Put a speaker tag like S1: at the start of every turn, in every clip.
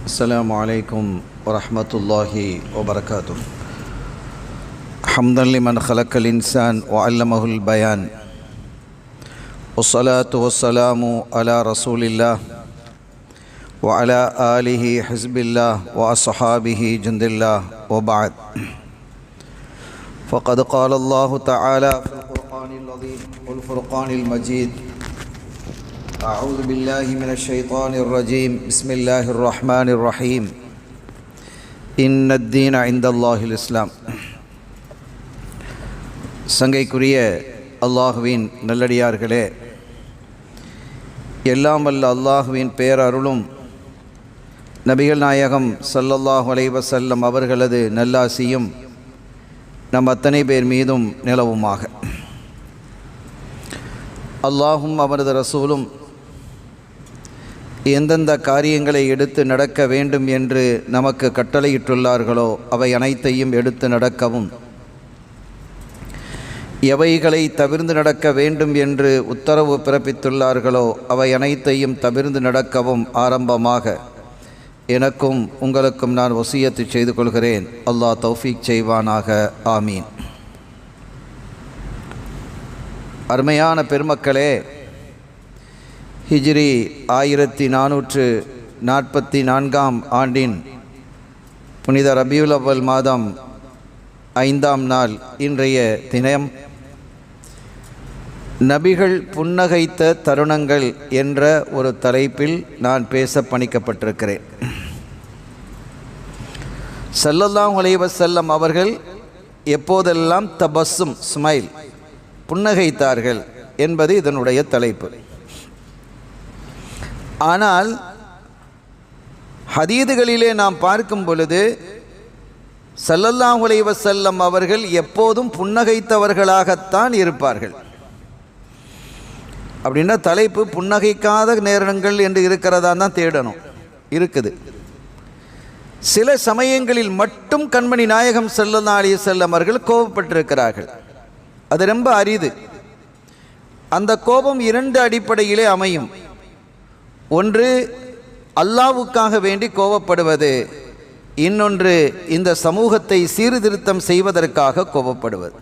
S1: السلام عليكم ورحمة الله وبركاته. حمدا لمن خلق الإنسان وعلمه البيان، والصلاة والسلام على رسول الله وعلى آله حزب الله وأصحابه جند الله، وبعد. فقد قال الله تعالى في القرآن العظيم والفرقان المجيد: أعوذ بالله من الشيطان الرجيم. بسم الله الرحمن الرحيم. إن الدين عند الله الإسلام. சங்கைக்குரிய அல்லாஹுவின் நல்லடியார்களே, எல்லாம் வல்ல அல்லாஹுவின் பேரருளும் நபிகள் நாயகம் ஸல்லல்லாஹு அலைஹி வஸல்லம் அவர்களது நல்லாசியும் நம் அத்தனை பேர் மீதும் நிலவுமாக. அல்லாஹும் அவரது ரசூலும் எந்தெந்த காரியங்களை எடுத்து நடக்க வேண்டும் என்று நமக்கு கட்டளையிட்டுள்ளார்களோ அவை அனைத்தையும் எடுத்து நடக்கவும், எவைகளை தவிர்ந்து நடக்க வேண்டும் என்று உத்தரவு பிறப்பித்துள்ளார்களோ அவை அனைத்தையும் தவிர்ந்து நடக்கவும் ஆரம்பமாக எனக்கும் உங்களுக்கும் நான் வசியத்து செய்து கொள்கிறேன். அல்லாஹ் தௌஃபீக் செய்வானாக. ஆமீன். அருமையான பெருமக்களே, ஹிஜ்ரி 1444 ஆண்டின் புனித ரபியுல் அவ்வல் மாதம் 5ஆம் நாள் இன்றைய தினம் நபிகள் புன்னகைத்த தருணங்கள் என்ற ஒரு தலைப்பில் நான் பேச பணிக்கப்பட்டிருக்கிறேன். ஸல்லல்லாஹு அலைஹி வஸல்லம் அவர்கள் எப்போதெல்லாம் தபஸ்ஸும் ஸ்மைல் புன்னகைத்தார்கள் என்பது இதனுடைய தலைப்பு. ஆனால் ஹதீதுகளிலே நாம் பார்க்கும் பொழுது ஸல்லல்லாஹு அலைஹி வஸல்லம் அவர்கள் எப்போதும் புன்னகைத்தவர்களாகத்தான் இருப்பார்கள். அப்படின்னா தலைப்பு புன்னகைக்காத நேரங்கள் என்று இருக்கிறதா தான் தேடணும். இருக்குது. சில சமயங்களில் மட்டும் கண்மணி நாயகம் ஸல்லல்லாஹு அலைஹி வஸல்லம் அவர்கள் கோபப்பட்டிருக்கிறார்கள். அது ரொம்ப அரிது. அந்த கோபம் 2 அடிப்படையிலே அமையும். ஒன்று அல்லாஹ்வுக்காக வேண்டி கோபப்படுவது, இன்னொன்று இந்த சமூகத்தை சீர்திருத்தம் செய்வதற்காக கோபப்படுவது.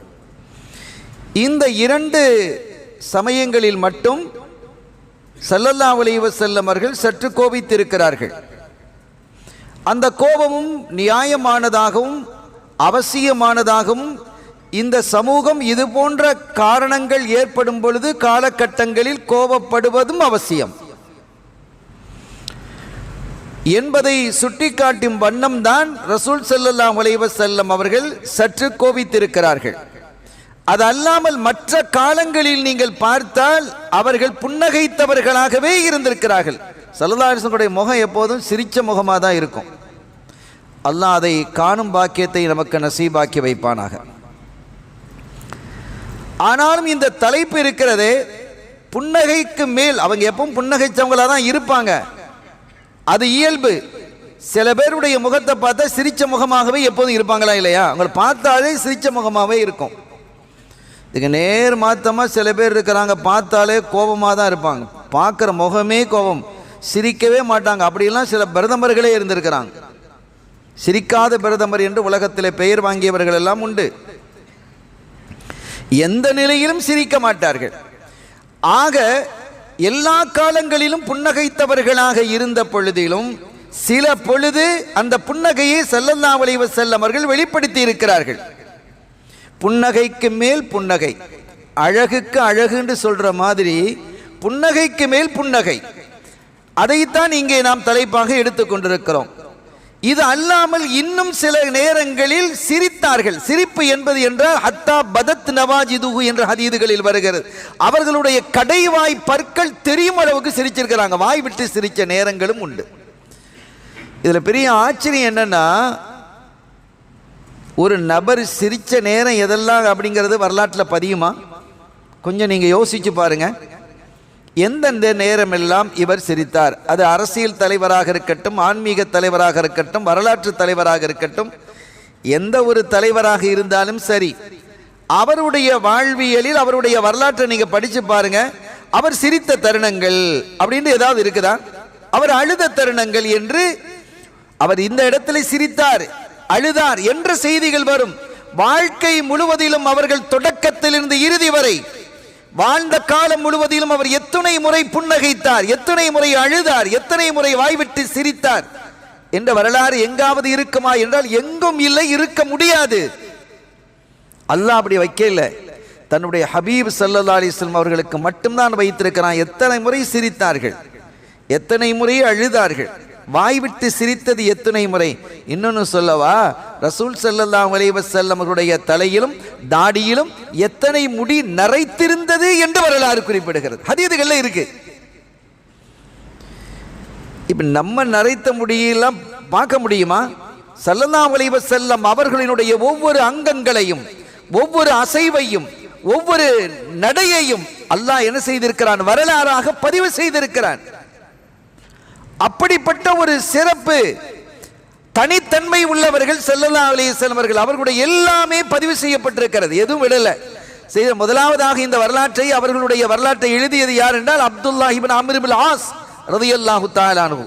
S1: இந்த 2 சமயங்களில் மட்டும் ஸல்லல்லாஹு அலைஹி வஸல்லம் அவர்கள் சற்று கோபித்திருக்கிறார்கள். அந்த கோபமும் நியாயமானதாகவும் அவசியமானதாகவும், இந்த சமூகம் இது போன்ற காரணங்கள் ஏற்படும் பொழுது காலகட்டங்களில் கோபப்படுவதும் அவசியம் என்பதை சுட்டிக்காட்டும் வண்ணம்தான் ரசூல் ஸல்லல்லாஹு அலைஹி வஸல்லம் அவர்கள் சற்று கோபித்திருக்கிறார்கள். அது அல்லாமல் மற்ற காலங்களில் நீங்கள் பார்த்தால் அவர்கள் புன்னகைத்தவர்களாகவே இருந்திருக்கிறார்கள். ஸல்லல்லாஹு அலைஹி வஸல்லம் முகம் எப்போதும் சிரிச்ச முகமாக தான் இருக்கும். அல்லாஹ் அதை காணும் பாக்கியத்தை நமக்கு நசீபாக்கி வைப்பானாக. ஆனாலும் இந்த தலைப்பு இருக்கிறதே, புன்னகைக்கு மேல் அவங்க எப்பவும் புன்னகைச்சவங்களாக தான் இருப்பாங்க. அது இயல்பு. சில பேருடைய முகத்தை பார்த்தா சிரிச்ச முகமாகவே எப்போதும் இருப்பாங்களா இல்லையா? அவங்களை பார்த்தாலே சிரிச்ச முகமாகவே இருக்கும். இதுக்கு நேர் மாற்றமாக சில பேர் இருக்கிறாங்க, பார்த்தாலே கோபமாக தான் இருப்பாங்க. பார்க்குற முகமே கோபம், சிரிக்கவே மாட்டாங்க. அப்படிலாம் சில பிரதமர்களே இருந்திருக்கிறாங்க. சிரிக்காத பிரதமர் என்று உலகத்தில் பெயர் வாங்கியவர்கள் எல்லாம் உண்டு. எந்த நிலையிலும் சிரிக்க மாட்டார்கள். ஆக எல்லா காலங்களிலும் புன்னகைத்தவர்களாக இருந்த பொழுதிலும் சில பொழுது அந்த புன்னகையை ஸல்லல்லாஹு அலைஹி வஸல்லம் அவர்கள் வெளிப்படுத்தி இருக்கிறார்கள். புன்னகைக்கு மேல் புன்னகை, அழகுக்கு அழகு என்று சொல்ற மாதிரி புன்னகைக்கு மேல் புன்னகை, அதைத்தான் இங்கே நாம் தலைப்பாக எடுத்துக்கொண்டிருக்கிறோம். இது அல்லாமல் இன்னும் சில நேரங்களில் சிரித்தார்கள். சிரிப்பு என்பது என்றால் ஹத்தா பதத் நவாஜிதுஹு என்ற ஹதீதுகளில் வருகிறது. அவர்களுடைய கடைவாய் பற்கள் தெரியும் அளவுக்கு சிரிச்சிருக்கிறாங்க. வாய் விட்டு சிரித்த நேரங்களும் உண்டு. இதில் பெரிய ஆச்சரியம் என்னன்னா, ஒரு நபர் சிரித்த நேரம் எதெல்லாம் அப்படிங்கிறது வரலாற்றில் பதியுமா? கொஞ்சம் நீங்கள் யோசிச்சு பாருங்க. எந்தெந்த நேரமெல்லாம் இவர் சிரித்தார்? அது அரசியல் தலைவராக இருக்கட்டும், ஆன்மீக தலைவராக இருக்கட்டும், வரலாற்று தலைவராக இருக்கட்டும், எந்த ஒரு தலைவராக இருந்தாலும் சரி, அவருடைய வாழ்வியலில் அவருடைய வரலாற்றை நீங்க படிச்சு பாருங்க. அவர் சிரித்த தருணங்கள் அப்படின்னு ஏதாவது இருக்குதா? அவர் அழுத தருணங்கள் என்று அவர் இந்த இடத்துல சிரித்தார், அழுதார் என்ற செய்திகள் வரும். வாழ்க்கை முழுவதிலும் அவர்கள் தொடக்கத்திலிருந்து இறுதி வரை வாழ்ந்த காலம் முழுவதிலும் அவர் எத்தனை முறை புன்னகைத்தார், எத்தனை முறை அழுதார், எத்தனை முறை வாய்விட்டு சிரித்தார் என்ற வரலாறு எங்காவது இருக்குமா என்றால் எங்கும் இல்லை, இருக்க முடியாது. அல்லாஹ் அப்படி வைக்கல, தன்னுடைய ஹபீப் ஸல்லல்லாஹு அலைஹி வஸல்லம் அவர்களுக்கு மட்டும்தான் வைத்திருக்கிறான். எத்தனை முறை சிரித்தார்கள், எத்தனை முறை அழுதார்கள், வாய்விட்டு சிரித்தது எத்தனை முறை. இன்னொன்னு சொல்லவா, ரசூல் ஸல்லல்லாஹு அலைஹி வஸல்லம் அவருடைய தலையிலும் தாடியிலும் எத்தனை முடி நரைத்திருந்தது என்று வரலாறு குறிப்பிடுகிறது, ஹதீதுகள்ல இருக்கு. இப்ப நம்ம நரைத்த முடியெல்லாம் பார்க்க முடியுமா? ஸல்லல்லாஹு அலைஹி வஸல்லம் அவர்களினுடைய ஒவ்வொரு அங்கங்களையும், ஒவ்வொரு அசைவையும், ஒவ்வொரு நடையையும் அல்லாஹ் என்ன செய்திருக்கிறான், வரலாறாக பதிவு செய்திருக்கிறான். அப்படிப்பட்ட ஒரு சிறப்பு தனித்தன்மை உள்ளவர்கள் ஸல்லல்லாஹு அலைஹி வஸல்லம் அவர்கள். அவர்களுடைய எல்லாமே பதிவு செய்யப்பட்டிருக்கிறது, எதுவும் விடல. முதலாவதாக இந்த வரலாற்றை, அவர்களுடைய வரலாற்றை எழுதியது யார் என்றால் அப்துல்லாஹ் இப்னு அம்ர் இப்னு ஆஸ் ரலியல்லாஹு தஆலா அன்ஹு.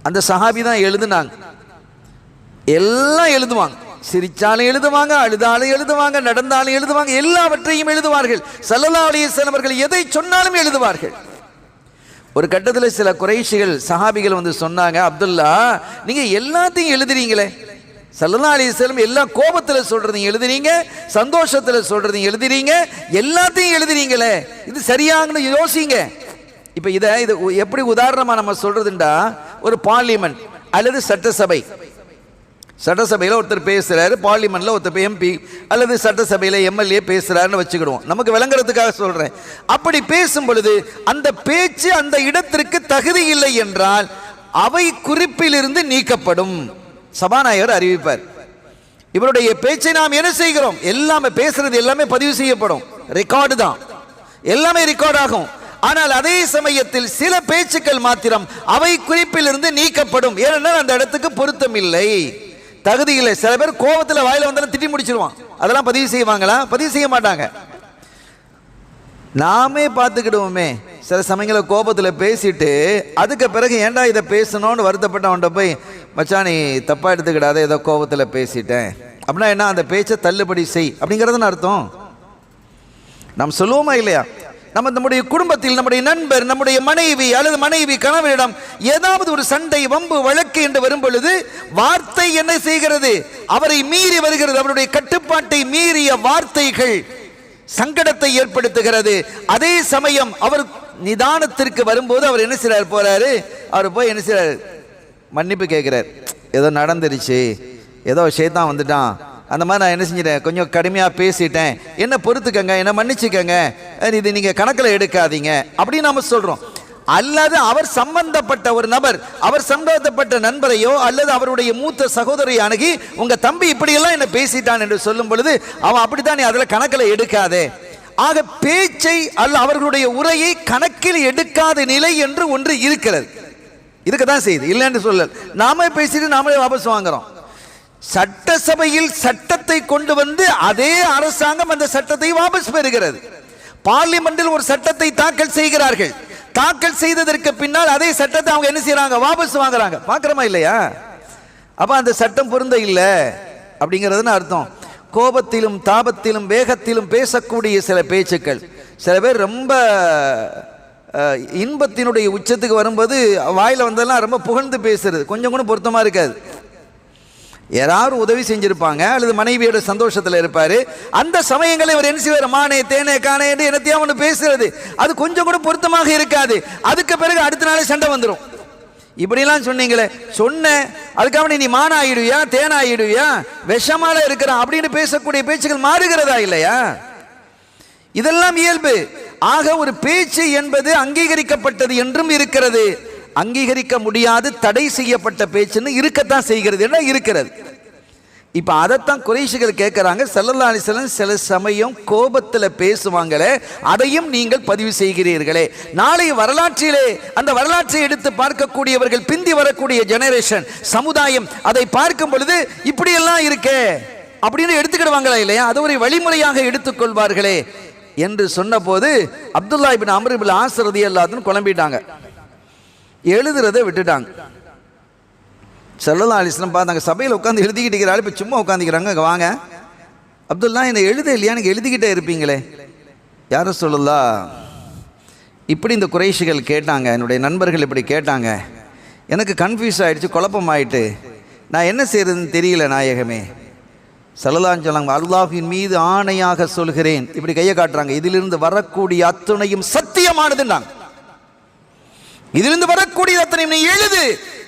S1: அந்த சஹாபி தான் எழுதுனாங்க. எல்லாம் எழுதுவாங்க, சிரிச்சாலும் எழுதுவாங்க, அழுதாலும் எழுதுவாங்க, நடந்தாலும் எழுதுவாங்க, எல்லாவற்றையும் எழுதுவார்கள். ஸல்லல்லாஹு அலைஹி வஸல்லம் அவர்கள் எதை சொன்னாலும் எழுதுவார்கள். ஒரு கட்டத்தில் சில குறைஷிகள் சஹாபிகள் வந்து சொன்னாங்க, அப்துல்லா நீங்க எல்லாத்தையும் எழுதுறீங்களே, ஸல்லல்லாஹு அலைஹி வஸல்லம் எல்லா கோபத்தில் சொல்றதையும் எழுதுறீங்க, சந்தோஷத்தில் சொல்றதையும் எழுதுறீங்க, எல்லாத்தையும் எழுதுறீங்களே, இது சரியாங்கன்னு யோசிங்க. இப்போ இது எப்படி உதாரணமாக நம்ம சொல்றதுண்டா, ஒரு பார்லிமெண்ட் அல்லது சட்டசபை, சட்டசபையில் ஒருத்தர் பேசுறாரு, பார்லிமெண்ட்ல ஒருத்தர் எம்பி அல்லது சட்டசபையில் எம்எல்ஏ பேசுறாருன்னு வச்சுக்கிடுவோம், நமக்கு விளங்குறதுக்காக சொல்றேன். அப்படி பேசும் பொழுது அந்த பேச்சு அந்த இடத்திற்கு தகுதி இல்லை என்றால் அவை குறிப்பிலிருந்து நீக்கப்படும், சபாநாயகர் அறிவிப்பார். இவருடைய பேச்சை நாம் என்ன செய்கிறோம், எல்லாமே பேசுறது எல்லாமே பதிவு செய்யப்படும், ரெக்கார்டு தான், எல்லாமே ரெக்கார்ட் ஆகும். ஆனால் அதே சமயத்தில் சில பேச்சுக்கள் மாத்திரம் அவை குறிப்பிலிருந்து நீக்கப்படும், ஏனென்றால் அந்த இடத்துக்கு பொருத்தம் இல்லை, தகுதி இல்லை. சில பேர் கோபத்தில் வாயில வந்தாலும் திட்டி முடிச்சிருவான், அதெல்லாம் பதிவு செய்வாங்களா? பதிவு செய்ய மாட்டாங்க. நாமே பார்த்துக்கிடுவோமே, சில சமயங்களில் கோபத்தில் பேசிட்டு அதுக்கு பிறகு ஏன்டா இதை பேசணும்னு வருத்தப்பட்டவன்கிட்ட போய், மச்சான் நீ தப்பா எடுத்துக்கிடாத, ஏதோ கோபத்தில் பேசிட்டேன் அப்படின்னா என்ன, அந்த பேச்சை தள்ளுபடி செய் அப்படிங்கிறதுன்னு அர்த்தம். நாம் சொல்லுவோமா இல்லையா? நம்ம நம்முடைய குடும்பத்தில் நம்முடைய நண்பர், நம்முடைய மனைவி அல்லது மனைவி கணவனிடம் ஏதாவது ஒரு சண்டை, வம்பு, வழக்கு என்று வரும் பொழுது வார்த்தை என்ன செய்கிறது, அவரை மீறி வருகிறது. அவருடைய கட்டுப்பாட்டை மீறிய வார்த்தைகள் சங்கடத்தை ஏற்படுத்துகிறது. அதே சமயம் அவர் நிதானத்திற்கு வரும்போது அவர் என்ன செய்றார், போறாரு, அவர் போய் என்ன செய்றார், மன்னிப்பு கேட்கிறார். ஏதோ நடந்துருச்சு, ஏதோ ஷைத்தான் வந்துட்டான், அந்த மாதிரி நான் என்ன செஞ்சிட்டேன், கொஞ்சம் கடுமையாக பேசிட்டேன், என்ன பொறுத்துக்கங்க, என்ன மன்னிச்சுக்கங்க, இது நீங்கள் கணக்கில் எடுக்காதீங்க அப்படின்னு நாம சொல்கிறோம். அல்லது அவர் சம்பந்தப்பட்ட ஒரு நபர், அவர் சம்பந்தப்பட்ட நண்பரையோ அல்லது அவருடைய மூத்த சகோதரியை அணுகி, உங்கள் தம்பி இப்படியெல்லாம் என்ன பேசிட்டான் என்று சொல்லும் பொழுது அவன் அப்படித்தான், நீ அதில் கணக்கில் எடுக்காதே. ஆக பேச்சை அல்ல அவர்களுடைய உரையை கணக்கில் எடுக்காத நிலை என்று ஒன்று இருக்கிறது, இருக்கதான் செய்யுது, இல்லைன்னு சொல்லல். நாம பேசிட்டு நாமளே வாபஸ் வாங்குறோம். சட்டசபையில் சட்டத்தை கொண்டு வந்து அதே அரசாங்கம் அந்த சட்டத்தை வாபஸ் பெறுகிறது. பார்லிமெண்டில் ஒரு சட்டத்தை தாக்கல் செய்கிறார்கள், தாக்கல் செய்ததற்கு பின்னால் அதே சட்டத்தை அவங்க என்ன செய்யறாங்க, வாபஸ் வாங்குறாங்க. பார்க்கிறோமா இல்லையா? அப்ப அந்த சட்டம் பொருந்த இல்லை அப்படிங்கிறதுன்னு அர்த்தம். கோபத்திலும் தாபத்திலும் வேகத்திலும் பேசக்கூடிய சில பேச்சுக்கள், சில பேர் ரொம்ப இன்பத்தினுடைய உச்சத்துக்கு வரும்போது வாயில வந்தெல்லாம் ரொம்ப புகழ்ந்து பேசுறது கொஞ்சம் கூட பொருத்தமா இருக்காது. யாராவது உதவி செஞ்சிருப்பாங்க அல்லது மனைவியோட சந்தோஷத்தில் இருப்பாரு, அந்த சமயங்களை அவர் என்ன செய்வார், மானே தேனே காணே என்று என்னத்தையும் ஒன்று பேசுறது, அது கொஞ்சம் கூட பொருத்தமாக இருக்காது. அதுக்கு பிறகு அடுத்த நாளே சண்டை வந்துடும். இப்படிலாம் சொன்னீங்களே, சொன்ன அதுக்காக நீ மானாயிடுவியா தேனாயிடுவியா விஷமால இருக்கிறான் அப்படின்னு பேசக்கூடிய பேச்சுகள் மாறுகிறதா இல்லையா? இதெல்லாம் இயல்பு. ஆக ஒரு பேச்சு என்பது அங்கீகரிக்கப்பட்டது என்றும் இருக்கிறது, அங்கீகரிக்க முடியாது தடை செய்யப்பட்ட பேச்சுன்னு இருக்கத்தான் செய்கிறது என்ன இருக்கிறது. இப்ப அதைத்தான் குறைஷிகள் கேட்கிறாங்க, ஸல்லல்லாஹு அலைஹி வஸல்லம் சில சமயம் கோபத்தில் பேசுவாங்களே, அதையும் நீங்கள் பதிவு செய்கிறீர்களே. நாளை வரலாற்றிலே அந்த வரலாற்றை எடுத்து பார்க்கக்கூடியவர்கள், பிந்தி வரக்கூடிய ஜெனரேஷன் சமுதாயம் அதை பார்க்கும் பொழுது இப்படியெல்லாம் இருக்கே அப்படின்னு எடுத்துக்கிடுவாங்களா இல்லையா? அது ஒரு வழிமுறையாக எடுத்துக்கொள்வார்களே என்று சொன்ன போது அப்துல்லாஹ் இப்னு அம்ர் இப்னு ஆஸ் ரலியல்லாஹு அன்ஹு குழம்பிட்டாங்க, எழுதுறதை விட்டுட்டாங்க. ஸல்லல்லாஹு அலைஹி வஸல்லம் பார்த்தாங்க, சபையில் உட்காந்து எழுதிக்கிட்டு இருக்கிறாள், இப்போ சும்மா உட்காந்துக்கிறாங்க, அங்கே வாங்க அப்துல்லா, என்னை எழுத இல்லையா, எனக்கு எழுதிக்கிட்டே இருப்பீங்களே. யார சொல்லலாம், இப்படி இந்த குறைஷிகள் கேட்டாங்க, என்னுடைய நண்பர்கள் இப்படி கேட்டாங்க, எனக்கு கன்ஃபியூஸ் ஆகிடுச்சு, குழப்பமாயிட்டு, நான் என்ன செய்யறதுன்னு தெரியல நாயகமே. ஸல்லல்லாஹு சொன்னாங்க, அல்லாஹ்வின் மீது ஆணையாக சொல்கிறேன், இப்படி கையை காட்டுறாங்க, இதிலிருந்து வரக்கூடிய அத்துணையும் சத்தியமானதுன்னாங்க. இதிலிருந்து வரக்கூடிய அத்தனையும் நீ எழுது,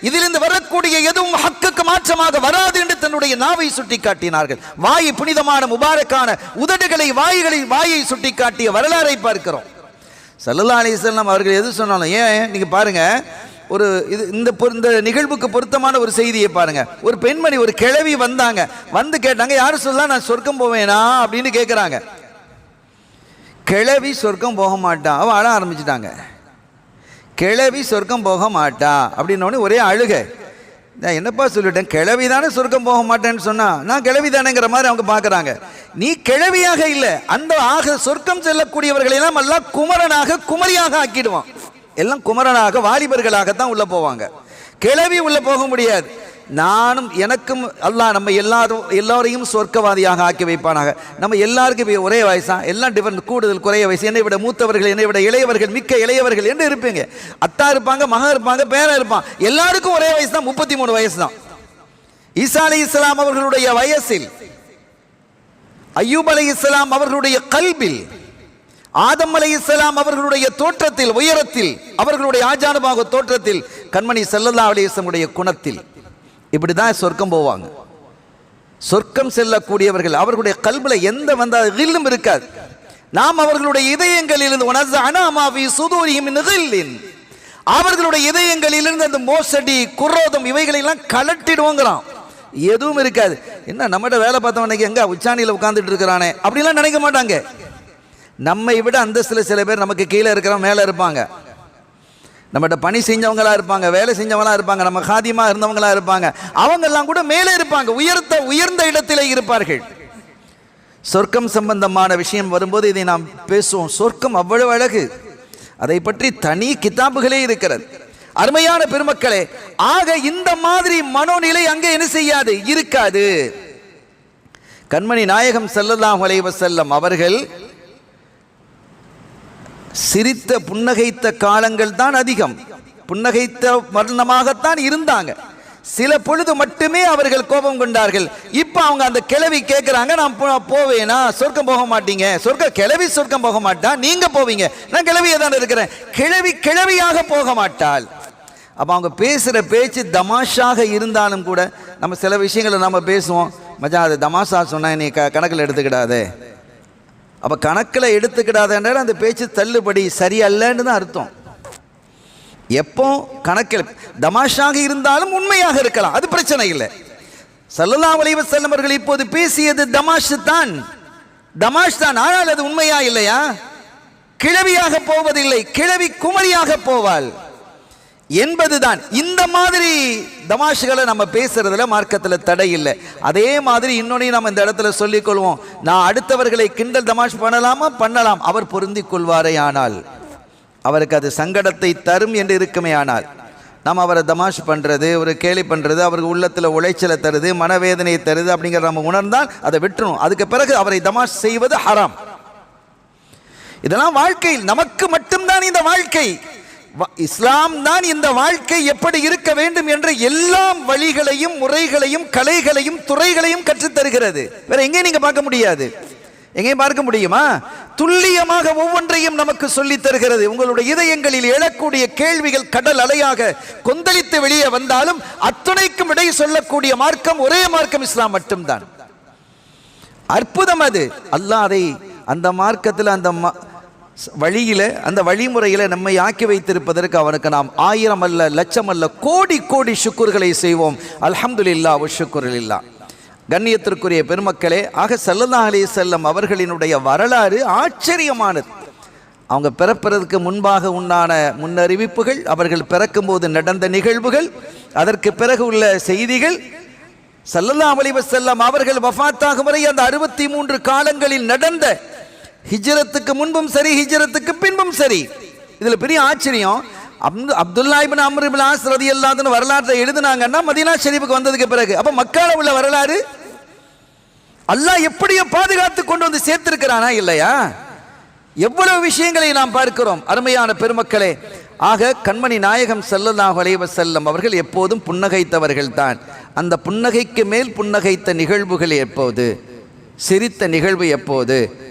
S1: இதிலிருந்து வரக்கூடிய எதுவும் ஹக்குக்கு மாற்றமாக வராது என்று தன்னுடைய நாவை சுட்டி காட்டினார்கள். வாய் புனிதமான முபாரக்கான உதடுகளை வாயை சுட்டி காட்டிய வரலாறை பார்க்கிறோம். ஸல்லல்லாஹு அலைஹி வஸல்லம் அவர்கள் எது சொன்னாலும், ஏன் நீங்க பாருங்க, ஒரு இந்த நிகழ்வுக்கு பொருத்தமான ஒரு செய்தியை பாருங்க. ஒரு பெண்மணி, ஒரு கிழவி வந்தாங்க, வந்து கேட்டாங்க, யாரு சொல்லலாம் நான் சொர்க்கம் போவேனா அப்படின்னு கேட்குறாங்க. கிழவி சொர்க்கம் போக மாட்டான், அவன் அழ ஆரம்பிச்சுட்டாங்க. கிழவி சொர்க்கம் போக மாட்டா அப்படின்னோடனே ஒரே அழுக. நான் என்னப்பா சொல்லிட்டேன், கிழவி தானே சொர்க்கம் போக மாட்டேன்னு சொன்னா, நான் கிழவி தானேங்கிற மாதிரி அவங்க பார்க்குறாங்க. நீ கிழவியாக இல்லை, அந்த சொர்க்கம் செல்லக்கூடியவர்களெல்லாம் எல்லாம் குமரனாக குமரியாக ஆக்கிடுவான். எல்லாம் குமரனாக வாலிபர்களாகத்தான் உள்ள போவாங்க, கிழவி உள்ள போக முடியாது. நானும் எனக்கும் அல்லாஹ் நம்ம எல்லாரையும் சொர்க்கவாதியாக ஆக்கி வைப்பானாக. நம்ம எல்லாருக்கும் ஒரே வயசா, எல்லாம் டிஃபரெண்ட், கூடுதல் குறைய வயசு, என்னை விட மூத்தவர்கள், என்னை விட இளையவர்கள், மிக்க இளையவர்கள் என்று இருப்பீங்க. அத்தா இருப்பாங்க, மகன் இருப்பாங்க, பேரன் இருப்பான், எல்லாருக்கும் ஒரே வயசு தான், 33 வயசு தான். ஈசா அலைஹிஸ்ஸலாம் அவர்களுடைய வயசில், அய்யூப் அலைஹிஸ்ஸலாம் அவர்களுடைய கல்பில், ஆதம் அலைஹிஸ்ஸலாம் அவர்களுடைய தோற்றத்தில், உயரத்தில், அவர்களுடைய ஆஜானுபாக தோற்றத்தில், கண்மணி ஸல்லல்லாஹு அலைஹி வஸல்லம் குணத்தில், இப்படி தான் சொர்க்கம் போவாங்க. சொர்க்கம் செல்லக்கூடியவர்கள் அவர்களுடைய கல்வில எந்த கில்லும் இருக்காது. நாம் அவர்களுடைய இதயங்களிலிருந்து அவர்களுடைய இதயங்களிலிருந்து அந்த மோசடி, குரோதம் இவைகளெல்லாம் கலட்டிடுவோங்கிறான். எதுவும் இருக்காது. என்ன நம்மகிட்ட வேலை பார்த்தவனைக்கு எங்க உச்சாணியில் உட்கார்ந்துட்டு இருக்கிறானே அப்படிலாம் நினைக்க மாட்டாங்க. நம்மை விட அந்தஸ்தில் சில பேர் நமக்கு கீழே இருக்கிறவங்க மேலே இருப்பாங்க. நம்மகிட்ட பணி செஞ்சவங்களா இருப்பாங்க, வேலை செஞ்சவங்களா இருப்பாங்க, நம்ம காதியமா இருந்தவங்களா இருப்பாங்க. அவங்கெல்லாம் கூட மேலே இருப்பாங்க, உயர்ந்த இடத்திலே இருப்பார்கள். சொர்க்கம் சம்பந்தமான விஷயம் வரும்போது இதை நாம் பேசுவோம். சொர்க்கம் அவ்வளவு அழகு, அதை பற்றி தனி கிதாபுகளே இருக்கிறது. அருமையான பெருமக்களே, ஆக இந்த மாதிரி மனோநிலை அங்கே என்ன செய்யாது, இருக்காது. கண்மணி நாயகம் ஸல்லல்லாஹு அலைஹி வஸல்லம் அவர்கள் சிரித்த புன்னகைத்த காலங்கள் தான் அதிகம். புன்னகைத்த வர்ணமாகத்தான் இருந்தாங்க. சில பொழுது மட்டுமே அவர்கள் கோபம் கொண்டார்கள். இப்ப அவங்க அந்த கிழவி கேட்கிறாங்க, நான் போவேனா, சொர்க்கம் போக மாட்டீங்க, கிழவி சொர்க்கம் போக மாட்டா, நீங்க போவீங்க, நான் கிழவியே தான் இருக்கிறேன். கிழவியாக போக மாட்டாள். அப்ப அவங்க பேசுற பேச்சு தமாஷாக இருந்தாலும் கூட, நம்ம சில விஷயங்களை நம்ம பேசுவோம், மச்சான் அது தமாஷா சொன்னா நீ கணக்கில் எடுத்துக்கிடாதே. அப்ப கணக்கில் எடுத்துக்கிடாத அந்த பேச்சு தள்ளுபடி, சரியல்லன்னு தான் அர்த்தம். எப்போ கணக்கில் தமாஷாக இருந்தாலும் உண்மையாக இருக்கலாம், அது பிரச்சனை இல்லை. ஸல்லல்லாஹு அலைஹி வஸல்லம் அவர்கள் இப்போது பேசியது தமாஷ் தான், ஆனால் அது உண்மையா இல்லையா? கிழவியாக போவதில்லை, கிழவி குமரியாக போவாள் என்பதுதான். இந்த மாதிரி தமாஷுகளை நம்ம பேசுறதுல மார்க்கத்தில் தடை இல்லை. அதே மாதிரி இன்னொன்னையும் நம்ம இந்த இடத்துல சொல்லிக் கொள்வோம், நான் அடுத்தவர்களை கிண்டல் தமாஷ் பண்ணலாமா, பண்ணலாம், அவர் பொருந்தி கொள்வாரே ஆனால், அவருக்கு அது சங்கடத்தை தரும் என்று இருக்குமே ஆனால், நம்ம அவரை தமாஷ் பண்ணுறது, ஒரு கேலி பண்ணுறது அவருக்கு உள்ளத்தில் உளைச்சலை தருது, மனவேதனையை தருது அப்படிங்கிற நம்ம உணர்ந்தால் அதை விட்டுணும். அதுக்கு பிறகு அவரை தமாஷ் செய்வது ஹராம். இதெல்லாம் வாழ்க்கையில் நமக்கு மட்டும்தான் இந்த வாழ்க்கை. இஸ்லாம் தான் இந்த வாழ்க்கை எப்படி இருக்க வேண்டும் என்ற எல்லா வழிகளையும், முறைகளையும், கலைகளையும், துறைகளையும் கற்றுத்தருகிறது. வேற எங்கேயும் நீங்க பார்க்க முடியாது. எங்கேயும் பார்க்க முடியுமா? துல்லியமாக ஒவ்வொன்றையும் நமக்கு சொல்லி தருகிறது. உங்களுடைய இதயங்களில் எழக்கூடிய கேள்விகள் கடல் அலையாக கொந்தளித்து வெளியே வந்தாலும் அத்துணைக்கும் இடையே சொல்லக்கூடிய மார்க்கம் ஒரே மார்க்கம், இஸ்லாம் மட்டும்தான். அற்புதம் அது. அல்லாஹ் அதை அந்த மார்க்கத்தில், அந்த வழியில, அந்த வழிமுறையில நம்மை ஆக்கி வைத்திருப்பதற்கு அவனுக்கு நாம் 1000 அல்ல, லட்சம் அல்ல, கோடி கோடி ஷுக்குர்களை செய்வோம். அல்ஹம்துலில்லாஹ் வ ஷுக்ருலில்லாஹ். கண்ணியத்திற்குரிய பெருமக்களே, ஆக ஸல்லல்லாஹு அலைஹி வஸல்லம் அவர்களினுடைய வரலாறு ஆச்சரியமானது. அவங்க பிறப்பதற்கு முன்பாக உண்டான முன்னறிவிப்புகள், அவர்கள் பிறக்கும் போது நடந்த நிகழ்வுகள், அதற்கு பிறகு உள்ள செய்திகள், ஸல்லல்லாஹு அலைஹி வஸல்லம் அவர்கள் வஃபாத்தாகும் வரை அந்த 63 காலங்களில் நடந்த, ஹிஜ்ரத்துக்கு முன்பும் சரி, ஹிஜ்ரத்துக்கு பின்பும் சரி. இதுல பெரிய ஆச்சரியம், அப்துல்லா இப்னு அம்ர் இப்னு ஆஸ் ரலியல்லாஹு அன்ஹு வரலாற்றை எழுதுனாங்கன்னா மதீனா ஷரீஃபுக்கு வந்ததுக்கு பிறகு. அப்ப மக்கால உள்ள வரலாறு அல்லாஹ் எப்படியோ பாதுகாத்து கொண்டு வந்து சேர்த்திருக்கிறானா இல்லையா? எவ்வளவு விஷயங்களை நாம் பார்க்கிறோம் அருமையான பெருமக்களே. ஆக கண்மணி நாயகம் ஸல்லல்லாஹு அலைஹி வஸல்லம் அவர்கள் எப்போதும் புன்னகைத்தவர்கள் தான். அந்த புன்னகைக்கு மேல் புன்னகைத்த நிகழ்வுகள் எப்போது, சிரித்த நிகழ்வு எப்போது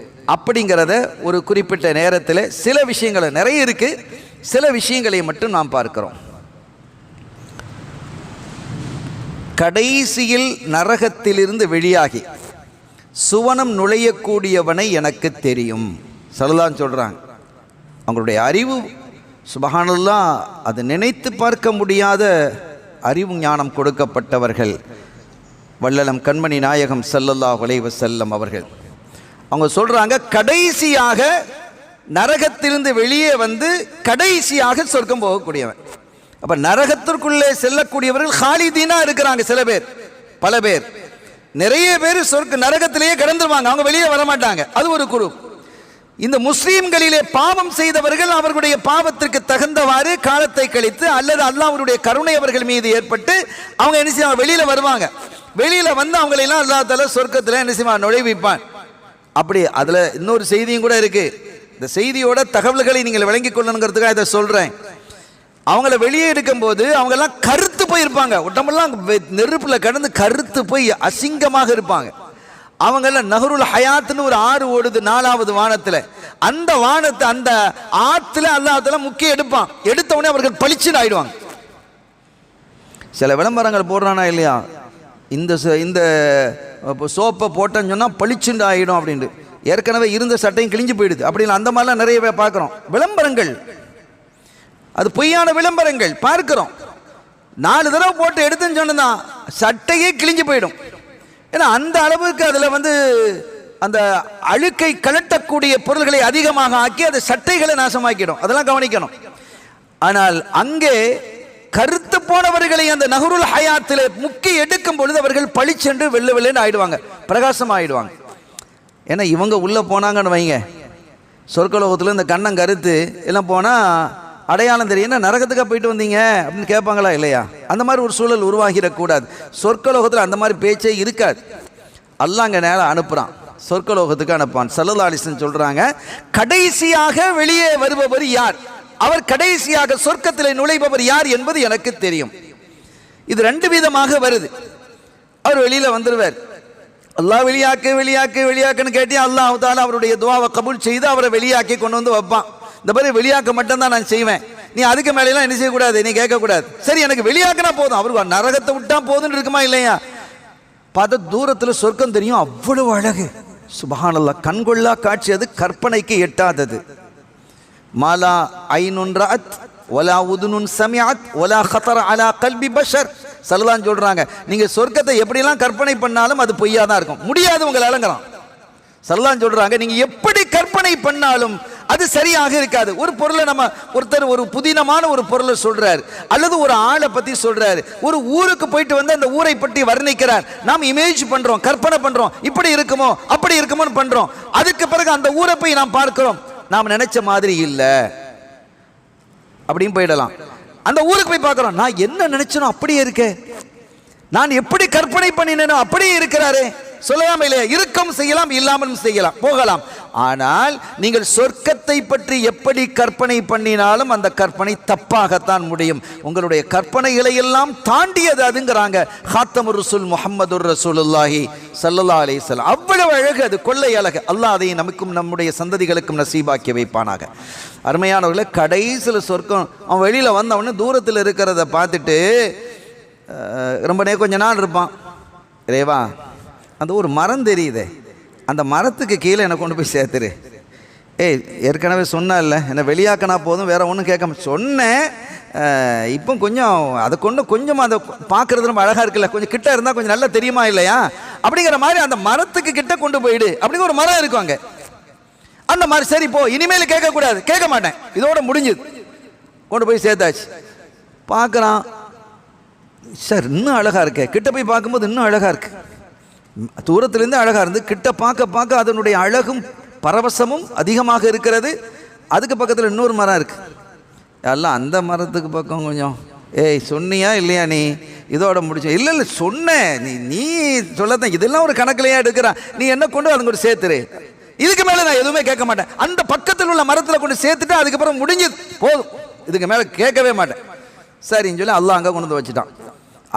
S1: அப்படிங்கிறத ஒரு குறிப்பிட்ட நேரத்தில் சில விஷயங்களை, நிறைய இருக்கு, சில விஷயங்களை மட்டும் நாம் பார்க்கிறோம். கடைசியில் நரகத்திலிருந்து வெளியாகி சுவனம் நுழையக்கூடியவனை எனக்கு தெரியும் சொல்லலாம் சொல்றாங்க. அவங்களுடைய அறிவு சுபஹானல்லாஹ், அது நினைத்து பார்க்க முடியாத அறிவு ஞானம் கொடுக்கப்பட்டவர்கள் வள்ளலம் கண்மணி நாயகம் ஸல்லல்லாஹு அலைஹி வஸல்லம் அவர்கள். அவங்க சொல்றாங்க, கடைசியாக நரகத்திலிருந்து வெளியே வந்து கடைசியாக சொர்க்கம் போகக்கூடியவன். அப்ப நரகத்திற்குள்ளே செல்லக்கூடியவர்கள் ஹாலிதீனா இருக்கிறாங்க. சில பேர், பல பேர், நிறைய பேர் சொர்க்க நரகத்திலேயே கடந்துருவாங்க, அவங்க வெளியே வர மாட்டாங்க. அது ஒரு குழு. இந்த முஸ்லீம்களிலே பாவம் செய்தவர்கள் அவர்களுடைய பாவத்திற்கு தகுந்தவாறு காலத்தை கழித்து அல்லது அல்லாஹ்வுடைய கருணை அவர்கள் மீது ஏற்பட்டு அவங்க என்ன செய்வாங்க, வெளியில வருவாங்க. வெளியில வந்து அவங்களெல்லாம் அல்லாஹ் தஆலா சொர்க்கத்தில் என்ன செய்வான், நுழைவிப்பான். அப்படி அதுல இன்னொரு செய்தியும் கூட இருக்கு. இந்த செய்தியோட தகவல்களை நீங்கள் விளங்கிக் கொள்ளணுங்கிறதுக்காக இதை சொல்றேன். அவங்கள வெளியே எடுக்கும் போது அவங்க எல்லாம் கருத்து போயிருப்பாங்க, உடம்பெல்லாம் நெருப்புல கடந்து கருத்து போய் அசிங்கமாக இருப்பாங்க. அவங்கள நஹருல் ஹயாத்னு ஒரு ஆறு ஓடுது 4வது வானத்துல. அந்த வானத்தை, அந்த ஆத்துல அல்லாஹ் தஆலா முக்கிய எடுப்பான். எடுத்த உடனே அவர்கள் பளிச்சுன்னு ஆயிடுவாங்க. சில விளம்பரங்கள் போடுறானா இல்லையா, இந்த சோப்பை போட்டேன்னு சொன்னால் பளிச்சுண்டு ஆகிடும் அப்படின்ட்டு. ஏற்கனவே இருந்த சட்டையும் கிழிஞ்சு போயிடுது அப்படின்னு அந்த மாதிரிலாம் நிறைய பார்க்குறோம். விளம்பரங்கள், அது பொய்யான விளம்பரங்கள் பார்க்கிறோம். 4 தடவை போட்டு எடுத்துன்னு சொன்னா சட்டையே கிழிஞ்சு போயிடும். ஏன்னா அந்த அளவுக்கு அதில் வந்து அந்த அழுக்கை கலட்டக்கூடிய பொருள்களை அதிகமாக ஆக்கி அது சட்டைகளை நாசமாக்கிடும். அதெல்லாம் கவனிக்கணும். ஆனால் அங்கே கருத்து போனவர்களை அந்த நஹருல் ஹயாத்தில் முக்கி எடுக்கும் பொழுது அவர்கள் பளிச்சென்று வெள்ளை வெள்ளைன்னு ஆயிடுவாங்க, பிரகாசம் ஆயிடுவாங்க. ஏன்னா இவங்க உள்ள போனாங்கன்னு வைங்க, சொர்க்கலோகத்தில் இந்த கண்ணம் கருத்து எல்லாம் போனால் அடையாளம் தெரியும். நரகத்துக்காக போயிட்டு வந்தீங்க அப்படின்னு கேட்பாங்களா இல்லையா? அந்த மாதிரி ஒரு சூழல் உருவாகிடக்கூடாது. சொர்க்கலோகத்தில் அந்த மாதிரி பேச்சே இருக்காது. அல்லாஹ் அங்கே நேரம் அனுப்புகிறான், சொர்க்கலோகத்துக்கு அனுப்பான். ஸல்லல்லாஹு அலைஹி வஸல்லம் சொல்கிறாங்க, கடைசியாக வெளியே வருபவர் யார், அவர் கடைசியாக சொர்க்கத்தில் நுழைபவர் யார் என்பது எனக்கு தெரியும். இது 2 விதமாக வருது. அவர் வெளியில வந்துடுவார். அல்லாஹ் வெளியாக்குன்னு கேட்டி அல்லாஹ் தஆலா அவருடைய துஆவை கபூல் செய்து அவரை வெளியாக்கி கொண்டு வந்து வைப்பான். இந்த மாதிரி வெளியாக்க மட்டும்தான் நான் செய்வேன், நீ அதுக்கு மேலாம் என்ன செய்யக்கூடாது, நீ கேட்கக்கூடாது. சரி, எனக்கு வெளியாக்கினா போதும், அவருக்கு நரகத்தை விட்டா போதுன்னு இருக்குமா இல்லையா? பார்த்த தூரத்தில் சொர்க்கம் தெரியும், அவ்வளவு அழகு. சுப்ஹானல்லாஹ், கண்கொள்ளா காட்சி, அது கற்பனைக்கு எட்டாதது. மாலா ஐனுன் ரஅத் வலா உதுனுன் சமிஅத் வலா கதர அலா கல்பி பஷர். ஸல்லல்லாஹு சொல்றாங்க, நீங்க சொர்க்கத்தை எப்படிலாம் கற்பனை பண்ணாலும் அது பொய்யா தான் இருக்கும், முடியாது உங்களை அலங்கலாம். ஸல்லல்லாஹு சொல்றாங்க, நீங்க எப்படி கற்பனை பண்ணாலும் அது சரியாக இருக்காது. ஒரு பொருளை ஒருத்தர் ஒரு புதினமான ஒரு பொருளை சொல்றாரு அல்லது ஒரு ஆளை பத்தி சொல்றாரு, ஒரு ஊருக்கு போயிட்டு வந்து அந்த ஊரை பற்றி வர்ணிக்கிறார். நாம் இமேஜ் பண்றோம், கற்பனை பண்றோம், இப்படி இருக்குமோ அப்படி இருக்குமோன்னு பண்றோம். அதுக்கு பிறகு அந்த ஊரை போய் நாம் பார்க்கிறோம், நாம் நினைச்ச மாதிரி இல்லை அப்படின்னு போயிடலாம். அந்த ஊருக்கு போய் பார்க்கிறோம், நான் என்ன நினைச்சனோ அப்படியே இருக்கே, நான் எப்படி கற்பனை பண்ணினேனோ அப்படியே இருக்கிறாரே. சொல்லலாம் இல்லையா? இருக்கம் செய்யலாம், இல்லாமலும் செய்யலாம், போகலாம். ஆனால் நீங்கள் சொர்க்கத்தை பற்றி எப்படி கற்பனை பண்ணினாலும் அந்த கற்பனை தப்பாகத்தான் முடியும். உங்களுடைய கற்பனைகளை எல்லாம் தாண்டியது அதுங்கிறாங்க ஹாத்தமுர் ரசூல் முஹம்மதுர் ரசூலுல்லாஹி ஸல்லல்லாஹு அலைஹி வஸல்லம். அவ்வளவு அழகு, அது கொள்ளை அழகு. அல்லாஹ் அதை நமக்கும் நம்முடைய சந்ததிகளுக்கும் நசீபாக்கி வைப்பானாக. அருமையானவர்களே, கடைசியில் சொர்க்கம் அவன் வெளியில் வந்தவொடனே தூரத்தில் இருக்கிறத பார்த்துட்டு ரொம்ப கொஞ்ச நாள் இருப்பான். ரேவா, அந்த ஒரு மரம் தெரியுதே, அந்த மரத்துக்கு கீழே என்னை கொண்டு போய் சேர்த்துரு. ஏற்கனவே சொன்னேன்ல, என்னை வெளியாக்கினா போதும், வேற ஒன்றும் கேட்க சொன்னேன். இப்போ கொஞ்சம் அதை கொண்டு கொஞ்சம் அதை பார்க்கறது ரொம்ப அழகாக இருக்குல்ல, கொஞ்சம் கிட்ட இருந்தால் கொஞ்சம் நல்லா தெரியுமா இல்லையா அப்படிங்கிற மாதிரி அந்த மரத்துக்கு கிட்ட கொண்டு போயிடு அப்படிங்கிற ஒரு மரம் இருக்கும் அங்கே. அந்த மாதிரி சரி போ, இனிமேல் கேட்கக்கூடாது, கேட்க மாட்டேன், இதோட முடிஞ்சுது. கொண்டு போய் சேர்த்தாச்சு. பார்க்குறான், சார் இன்னும் அழகாக இருக்கு. கிட்ட போய் பார்க்கும்போது இன்னும் அழகாக இருக்கு. தூரத்திலிருந்து அழகாக இருந்து கிட்ட பார்க்க பார்க்க அதனுடைய அழகும் பரவசமும் அதிகமாக இருக்கிறது. அதுக்கு பக்கத்தில் இன்னொரு மரம் இருக்கு. எல்லாம் அந்த மரத்துக்கு பக்கம் கொஞ்சம் ஏய் சொன்னியா இல்லையா நீ இதோட முடிச்ச? இல்லை இல்லை சொன்னேன், நீ சொல்லத்தான், இதெல்லாம் ஒரு கணக்கிலையா எடுக்கிறான், நீ என்ன கொண்டு அதுங்க கூட சேர்த்துரு, இதுக்கு மேலே நான் எதுவுமே கேட்க மாட்டேன். அந்த பக்கத்தில் உள்ள மரத்தில் கொண்டு சேர்த்துட்டு அதுக்கப்புறம் முடிஞ்சு போதும், இதுக்கு மேலே கேட்கவே மாட்டேன். சரின்னு சொல்லி அல்லாஹ் அங்கே கொண்டு வந்து வச்சுட்டான்.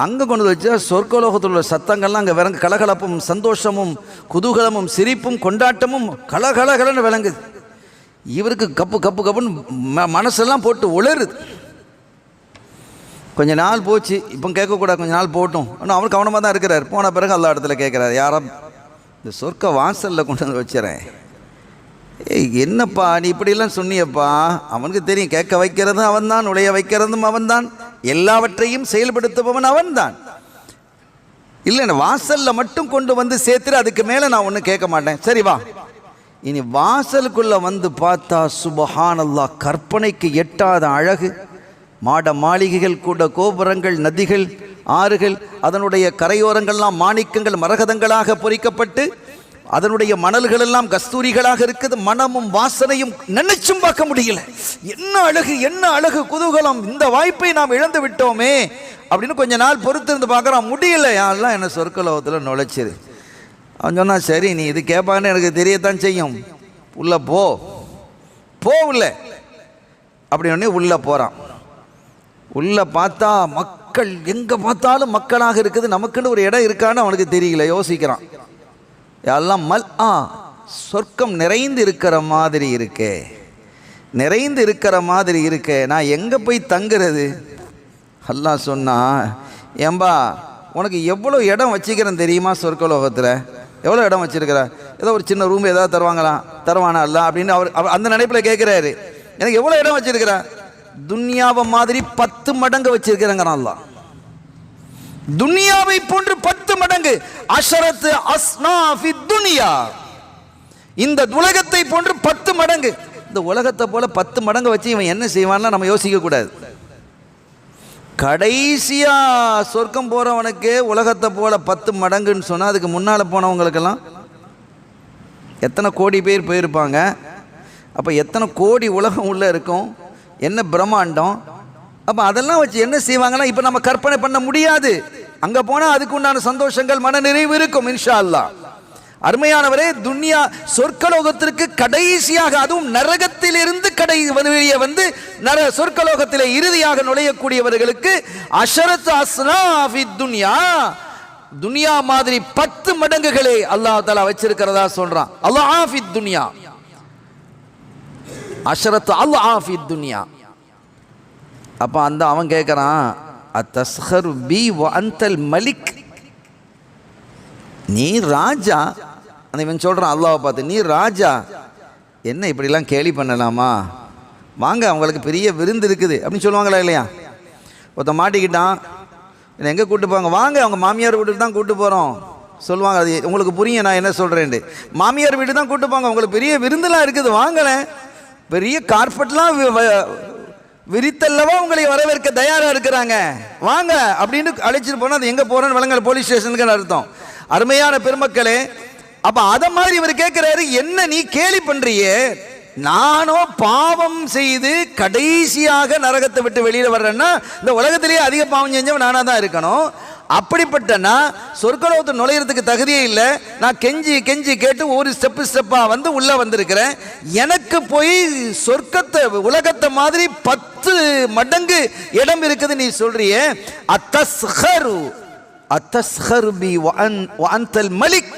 S1: அங்கே கொண்டு வந்து வச்சா சொர்க்கலோகத்தில் உள்ள சத்தங்கள்லாம் அங்கே விளங்கு, கலகலப்பும் சந்தோஷமும் குதூகலமும் சிரிப்பும் கொண்டாட்டமும் கலகலகலன்னு விளங்குது. இவருக்கு கப்பு கப்பு கப்புன்னு மனசெல்லாம் போட்டு உளருது. கொஞ்ச நாள் போச்சு, இப்போ கேட்கக்கூடாது, கொஞ்ச நாள் போட்டும், ஆனால் அவர் கவனமாக தான் இருக்கிறார். போன பிறகு எல்லா இடத்துல கேட்குறாரு, யாரும் இந்த சொர்க்க வாசலில் கொண்டு வந்து வச்சுறேன், ஏய் என்னப்பா நீ இப்படிலாம் சொன்னியப்பா? அவனுக்கு தெரியும், கேட்க வைக்கிறதும் அவன்தான், நுழைய வைக்கிறதும் அவன்தான், எல்லாவற்றையும் செயல்படுத்துபவன் அவன்தான். இல்லை வாசலில் மட்டும் கொண்டு வந்து சேர்த்துட்டு அதுக்கு மேலே நான் ஒன்றும் கேட்க மாட்டேன். சரி வா. இனி வாசலுக்குள்ளே வந்து பார்த்தா சுபஹானல்லாஹ், கற்பனைக்கு எட்டாத அழகு, மாட மாளிகைகள் கூட, கோபுரங்கள், நதிகள், ஆறுகள், அதனுடைய கரையோரங்கள்லாம் மாணிக்கங்கள் மரகதங்களாக பொறிக்கப்பட்டு அதனுடைய மணல்கள் எல்லாம் கஸ்தூரிகளாக இருக்குது. மனமும் வாசனையும் நினைச்சும் பார்க்க முடியல. என்ன அழகு, என்ன அழகு, குதூகலம், இந்த வாய்ப்பை நாம் இழந்து விட்டோமே அப்படின்னு கொஞ்ச நாள் பொறுத்து இருந்து பார்க்குறான். முடியல, யாரெல்லாம் என்ன சொர்க்கலோகத்தில் நுழைச்சிரு. அவன் சொன்னான், சரி நீ இது கேட்பான்னு எனக்கு தெரியத்தான் செய்யும், உள்ள போ உள்ள. அப்படி ஒன்னே உள்ளே போகிறான். உள்ளே பார்த்தா மக்கள், எங்கே பார்த்தாலும் மக்களாக இருக்குது. நமக்குன்னு ஒரு இடம் இருக்கான்னு அவனுக்கு தெரியல. யோசிக்கிறான், எல்லாம் சொர்க்கம் நிறைந்து இருக்கிற மாதிரி இருக்கே, நிறைந்து இருக்கிற மாதிரி இருக்கே, நான் எங்கே போய் தங்குறது? அல்லாஹ் சொன்னா, ஏம்பா உனக்கு எவ்வளோ இடம் வச்சுக்கிறேன் தெரியுமா? சொர்க்கலோகத்தில் எவ்வளோ இடம் வச்சுருக்கிற? ஏதோ ஒரு சின்ன ரூம் ஏதாவது தருவானா அல்ல அப்படின்னு அவர் அந்த நினைப்பில் கேட்குறாரு. எனக்கு எவ்வளோ இடம் வச்சுருக்கிற? துன்யாவை மாதிரி 10 மடங்கு வச்சிருக்கிறேங்கிறான் அல்லாஹ். துன்யாவை போன்று 10 மடங்கு. அஷரத்து அஸ்னாஃபி துன்யா, இந்த உலகத்தை போன்று 10 மடங்கு. இந்த உலகத்தை போல 10 மடங்கு வச்சு இவன் என்ன செய்வான்னா நம்ம யோசிக்க கூடாது. கடைசியா சொர்க்கம் போறவனுக்கு உலகத்தை போல 10 மடங்குன்னு சொன்னா, அதுக்கு முன்னால போனவங்களுக்கெல்லாம் எத்தனை கோடி பேர் போயிருப்பாங்க. அப்ப எத்தனை கோடி உலகம் உள்ள இருக்கும், என்ன பிரம்மாண்டம். அப்போ அதெல்லாம் வச்சு என்ன செய்வாங்கன்னா இப்போ நம்ம கற்பனை பண்ண முடியாது. அங்கே போனால் அதுக்கு உண்டான சந்தோஷங்கள், மன நிறைவு இருக்கும் இன்ஷா அல்லாஹ். அருமையானவரே, துன்யா சொர்க்கலோகத்திற்கு கடைசியாக, அதுவும் நரகத்திலிருந்து வெளியே வந்து சொர்க்கலோகத்திலே இறுதியாக நுழையக்கூடியவர்களுக்கு அஷரத்து அஸ்னாஃபி துன்யா, துன்யா மாதிரி 10 மடங்குகளே அல்லாஹ் தஆலா வச்சிருக்கிறதா சொல்றான். அல்லாஹ் துன்யா அஷரத்து அல்லாஹ் துன்யா. அப்போ அவன் கேட்குறான், அத்தஸ்ஹரு பி வ அன்தல் மலிக், நீ ராஜா. இவன் சொல்கிறான் அல்லாஹ்வை பார்த்து, நீ ராஜா, என்ன இப்படிலாம் கேலி பண்ணலாமா? வாங்க அவங்களுக்கு பெரிய விருந்து இருக்குது அப்படின்னு சொல்லுவாங்களா இல்லையா? ஒருத்த மாட்டிக்கிட்டான், என்னை எங்கே கூப்பிட்டு போவாங்க? வாங்க அவங்க மாமியார் வீட்டுக்கு தான் கூப்பிட்டு போகிறோம் சொல்லுவாங்க. அது உங்களுக்கு புரியும் நான் என்ன சொல்கிறேன்ட்டு. மாமியார் வீட்டு தான் கூப்பிட்டு போங்க, உங்களுக்கு பெரிய விருந்துலாம் இருக்குது, வாங்களேன், பெரிய கார்பெட்லாம் விரித்தல்லவா உங்களை வரவேற்க தயாராக இருக்கிறாங்க, வாங்க அப்படின்னு அழைச்சிட்டு போனால் அது எங்கே போகிறோன்னு விளங்கல, போலீஸ் ஸ்டேஷனுக்கு அர்த்தம். அருமையான பெருமக்களே, அப்போ அதை மாதிரி இவர் கேட்குறாரு, என்ன நீ கேலி பண்ணுறியே, நானோ பாவம் செய்து கடைசியாக நரகத்தை விட்டு வெளியில் வர்றேன்னா இந்த உலகத்திலேயே அதிக பாவம் செஞ்சவன் நானாக தான் இருக்கணும். அப்படிப்பட்டனா சொர்க்கலோகத்தை நுழையிறதுக்கு தகுதியே இல்லை. நான் கெஞ்சி கெஞ்சி கேட்டு ஒரு ஸ்டெப்பாக வந்து உள்ளே வந்திருக்கிறேன். எனக்கு போய் சொர்க்கத்தை உலகத்தை மாதிரி 10 மடங்கு இடம் இருக்குது நீ சொல்றியே. அத்தஸ்ஹரு பி வ அன்தல் மலிக்,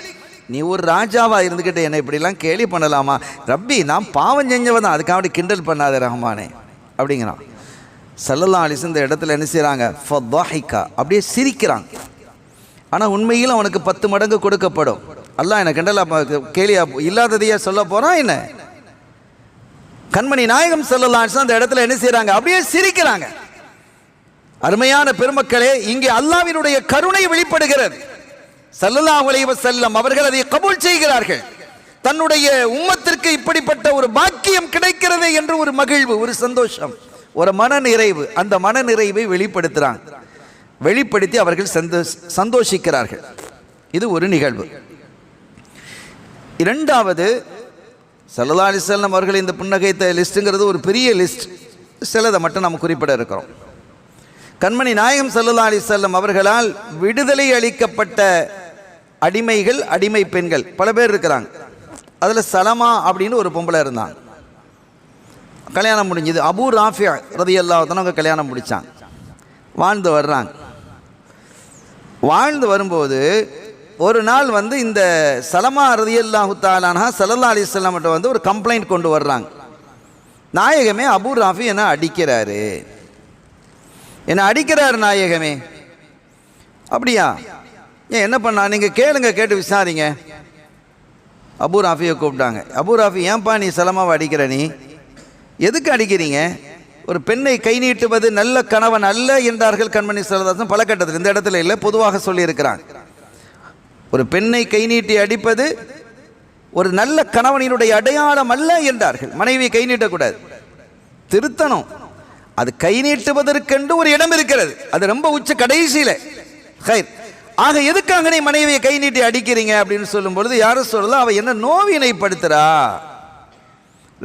S1: நீ ஒரு ராஜாவா இருந்துக்கிட்ட என்னை இப்படிலாம் கேலி பண்ணலாமா? ரப்பி, நான் பாவம் செஞ்சவன் தான், அதுக்காக கிண்டல் பண்ணாத ரஹ்மானே அப்படிங்கிறான். ஸல்லல்லாஹு அலைஹி வஸல்லம் இந்த இடத்துல என்ன செய்கிறாங்க? ஃபضحிகா, அப்படியே சிரிக்கிறாங்க. ஆனால் உண்மையில் அவனுக்கு 10 மடங்கு கொடுக்கப்படும். அல்லாஹ் என்ன கிண்டலா கேலியா இல்லாததையா சொல்ல போகிறான் என்ன? கண்மணி நாயகம் ஸல்லல்லாஹு அலைஹி வஸல்லம் இந்த இடத்துல என்ன செய்கிறாங்க? அப்படியே சிரிக்கிறாங்க. அருமையான பெருமக்களே, இங்கே அல்லாஹ்வினுடைய கருணை வெளிப்படுகிறது. ஸல்லல்லாஹு அலைஹி வஸல்லம் அவர்கள் அதை கபூல் செய்கிறார்கள். தன்னுடைய உம்மத்திற்கு இப்படிப்பட்ட ஒரு பாக்கியம் கிடைக்கிறது என்று ஒரு மகிழ்வு, ஒரு சந்தோஷம், ஒரு மன நிறைவு, அந்த மன நிறைவை வெளிப்படுத்துகிறாங்க. வெளிப்படுத்தி அவர்கள் சந்தோஷிக்கிறார்கள். இது ஒரு நிகழ்வு. இரண்டாவது, ஸல்லல்லாஹு அலைஹி வஸல்லம் அவர்கள் இந்த புன்னகைத்த லிஸ்ட்டுங்கிறது ஒரு பெரிய லிஸ்ட். சிலதை மட்டும் நம்ம குறிப்பிட இருக்கிறோம். கண்மணி நாயகம் ஸல்லல்லாஹு அலைஹி வஸல்லம் அவர்களால் விடுதலை அளிக்கப்பட்ட அடிமைகள், அடிமை பெண்கள் பல பேர் இருக்கிறாங்க. அதில் சலமா அப்படின்னு ஒரு பொம்பளை இருந்தாங்க. கல்யாணம் முடிஞ்சது. அபூ ராஃபி ரலியல்லாஹு அன்ஹு அவங்க கல்யாணம் முடித்தாங்க. வாழ்ந்து வர்றாங்க. வாழ்ந்து வரும்போது ஒரு நாள் இந்த சலமா ரலியல்லாஹு தஆலா அன்ஹா ஸல்லல்லாஹு அலைஹி வஸல்லம் கிட்ட ஒரு கம்ப்ளைண்ட் கொண்டு வர்றாங்க. நாயகமே, அபூ ராஃபி என்ன அடிக்கிறாரு, என்ன அடிக்கிறாரு நாயகமே. அப்படியா, ஏன் என்ன பண்ணா, நீங்கள் கேளுங்க, கேட்டு விசாரிங்க. அபூ ராஃபியை கூப்பிட்டாங்க. அபூ ராஃபி, ஏன்பா நீ சலமாவை அடிக்கிற, நீ எதுக்கு அடிக்கிறீங்க? ஒரு பெண்ணை கை நீட்டுவது நல்ல கணவன் அல்ல என்றார்கள் கண்மணி ஸல்லல்லாஹு அலைஹி வஸல்லம் பல கட்டத்தில். இந்த இடத்துல இல்லை, பொதுவாக சொல்லியிருக்கிறாங்க. ஒரு பெண்ணை கை நீட்டி அடிப்பது ஒரு நல்ல கணவனினுடைய அடையாளம் அல்ல என்றார்கள். மனைவியை கை நீட்டக்கூடாது, திருத்தணும். அது கை நீட்டுவதற்கென்று ஒரு இடம் இருக்கிறது, அது ரொம்ப உச்ச கடைசியில். ஹைர், ஆக எதுக்காக நீ மனைவியை கை நீட்டி அடிக்கிறீங்க அப்படின்னு சொல்லும் பொழுது யாரும் சொல்லலாம், அவ என்ன நோவினைப்படுத்துறா,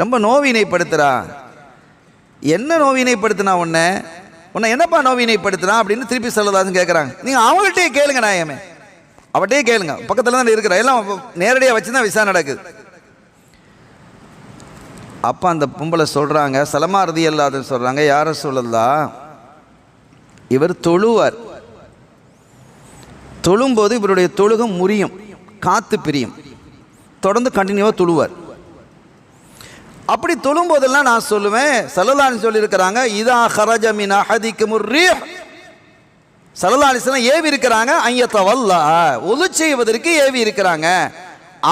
S1: ரொம்ப நோவினைப்படுத்துறா. என்ன நோவினைப்படுத்தினா, உன்னை என்னப்பா நோவினைப்படுத்தினா அப்படின்னு திருப்பி ஸல்லல்லாஹு கேட்குறாங்க. நீங்கள் அவங்கள்ட்டே கேளுங்க நாயகமே, அவட்டே கேளுங்க, பக்கத்தில் தான் இருக்கிற, எல்லாம் நேரடியாக வச்சு தான் விசாரணை நடக்குது. அப்போ அந்த பொம்பளை சொல்கிறாங்க, சலமா ரலியல்லாஹு அன்ஹு சொல்கிறாங்க, யார சொல்லலாம், இவர் தொழுவார், தொழும்போது இவருடைய தொழுகம் முறியும், காத்து பிரியும், தொடர்ந்து கண்டினியூவாக தொழுவார். அப்படி தொழும்போதெல்லாம் நான் சொல்லுவேன், ஸல்லல்லாஹு அலைஹி சொல்லியிருக்கிறாங்க, இதா ஹரஜ மின் அஹதிக்குமுர் ரீஹ், ஸல்லல்லாஹு அலைஹி வஸல்லம் ஏவி இருக்கிறாங்க, ஐயத்தவல்லா ஒது செய்வதற்கு ஏவி இருக்கிறாங்க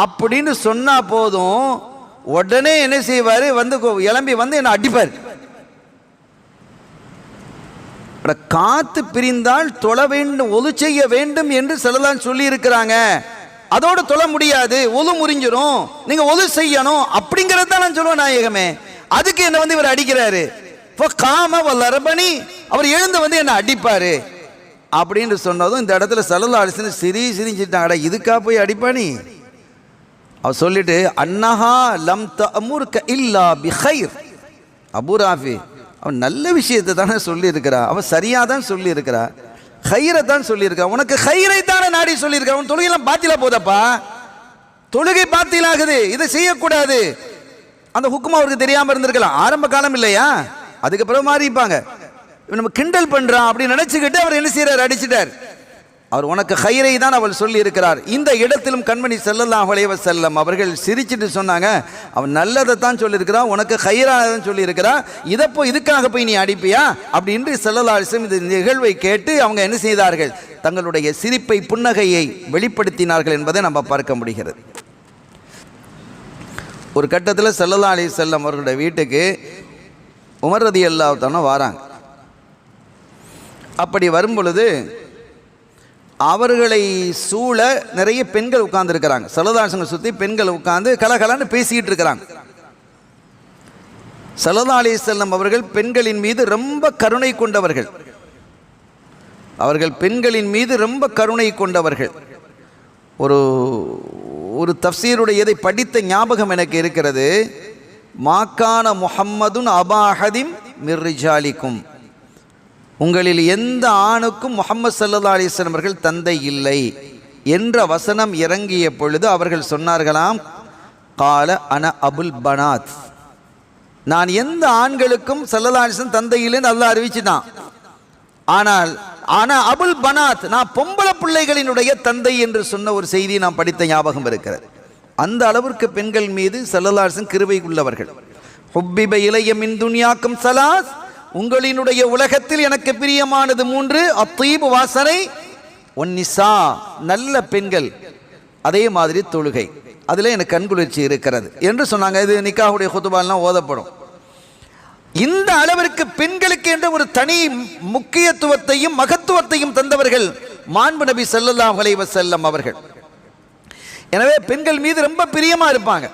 S1: அப்படின்னு சொன்னா போதும், உடனே என்ன செய்வார், எலும்பி என்ன அடிப்பார். காத்து பிரிந்தால் தொழ வேண்டும், ஒது செய்ய வேண்டும் என்று ஸல்லல்லாஹு சொல்லி இருக்கிறாங்க. அதோடு தொழ முடியாது, ஒது முறிஞ்சிரும், நீங்க ஒது செய்யணும் அப்படிங்கிறது தான் நான் சொல்லுவேன் நாயகமே. அதுக்கு என்ன இவர் அடிக்கிறாரு, காம வல்லரபனி, அவர் எழுந்து என்ன அடிப்பாரு அப்படின்னு சொன்னதும் இந்த இடத்துல ஸல்லல்லாஹு அலைஹி வஸல்லம் சிரிச்சிட்டாங்கடா, இதுக்கா போய் அடிப்பானி. அவர் சொல்லிட்டு, அன்னஹா லம் தஅமுர்க இல்லா பிகைர், அபூ ராஃபி அவன் நல்ல விஷயத்தை தானே சொல்லியிருக்கிறா, அவன் சரியாக தான் சொல்லியிருக்கிறா, ஹைரை தான் சொல்லியிருக்கா, உனக்கு ஹைரை தானே நாடி சொல்லியிருக்கா, அவன் தொழுகையெல்லாம் பாத்திலா போதப்பா, தொழுகை பாத்திலாகுது, இதை செய்யக்கூடாது. அந்த ஹுக்கும் அவருக்கு தெரியாமல் இருந்திருக்கலாம், ஆரம்ப காலம் இல்லையா, அதுக்கப்புறம் மாறிப்பாங்க. நம்ம கிண்டல் பண்ணுறான் அப்படின்னு நினச்சிக்கிட்டு அவர் என்ன செய்கிறார், அடிச்சிட்டார். அவர் உனக்கு ஹைரை தான் அவள் சொல்லி இருக்கிறார். இந்த இடத்திலும் கண்மணி ஸல்லல்லாஹு அலைஹி வஸல்லம் அவர்கள் சிரிச்சிட்டு சொன்னாங்க, அவன் நல்லதை தான் சொல்லியிருக்கிறான், உனக்கு ஹைரானதான் சொல்லியிருக்கிறா, இதுக்காக போய் நீ அடிப்பியா அப்படின்னு ஸல்லல்லாஹு அலைஹி வஸல்லம் இந்த நிகழ்வை கேட்டு அவங்க என்ன செய்தார்கள், தங்களுடைய சிரிப்பை, புன்னகையை வெளிப்படுத்தினார்கள் என்பதை நம்ம பார்க்க முடிகிறது. ஒரு கட்டத்தில் ஸல்லல்லாஹு அலைஹி வஸல்லம் அவர்களுடைய வீட்டுக்கு உமர் ரலியல்லாஹு அன்ஹு வராங்க. அப்படி வரும் பொழுது அவர்களை சூழ நிறைய பெண்கள் உட்கார்ந்து இருக்கிறாங்க. ஸல்லல்லாஹு அலைஹி வஸல்லம் சுற்றி பெண்கள் உட்கார்ந்து கலகலன்னு பேசிக்கிட்டு இருக்கிறாங்க. ஸல்லல்லாஹு அலைஹி வஸல்லம் அவர்கள் பெண்களின் மீது ரொம்ப கருணை கொண்டவர்கள். அவர்கள் பெண்களின் மீது ரொம்ப கருணை கொண்டவர்கள். ஒரு தஃப்சீருடைய இதை படித்த ஞாபகம் எனக்கு இருக்கிறது. மாக்கான முஹம்மதுன் அபா அஹதிம் மிர் ரிஜாலிக்கும், உங்களில் எந்த ஆணுக்கும் முஹம்மது ஸல்லல்லாஹு அலைஹி வஸல்லம் அவர்கள் தந்தை இல்லை என்ற வசனம் இறங்கிய பொழுது அவர்கள் சொன்னார்களாம், கால அன அபுல் பனாத், நான் எந்த ஆண்களுக்கும் ஸல்லல்லாஹு அலைஹி வஸல்லம் தந்தை இல்லைன்னு அல்லாஹ் அறிவிச்சுட்டான். ஆனால் அபுல் பனாத், நான் பொம்பளை பிள்ளைகளினுடைய தந்தை என்று சொன்ன ஒரு செய்தியை நாம் படித்த ஞாபகம் இருக்கிறது. அந்த அளவிற்கு பெண்கள் மீது ஸல்லல்லாஹு அலைஹி வஸல்லம் கிருபை உள்ளவர்கள். ஹுப்பிப இலைய மின் துன்யாக்கும் ஸலாஸ், உங்களினுடைய உலகத்தில் எனக்கு பிரியமானது 3, அத்தீப் வாசனை, ஒன்னிசா நல்ல பெண்கள், அதே மாதிரி தொழுகை, அதில் எனக்கு கண்குளிர்ச்சி இருக்கிறது என்று சொன்னாங்க. இது நிக்காஹுடைய குதுபாலாம் ஓதப்படும். இந்த அளவிற்கு பெண்களுக்கு என்ற ஒரு தனி முக்கியத்துவத்தையும் மகத்துவத்தையும் தந்தவர்கள் மாண்பு நபி ஸல்லல்லாஹு அலைஹி வஸல்லம் அவர்கள். எனவே பெண்கள் மீது ரொம்ப பிரியமா இருப்பாங்க.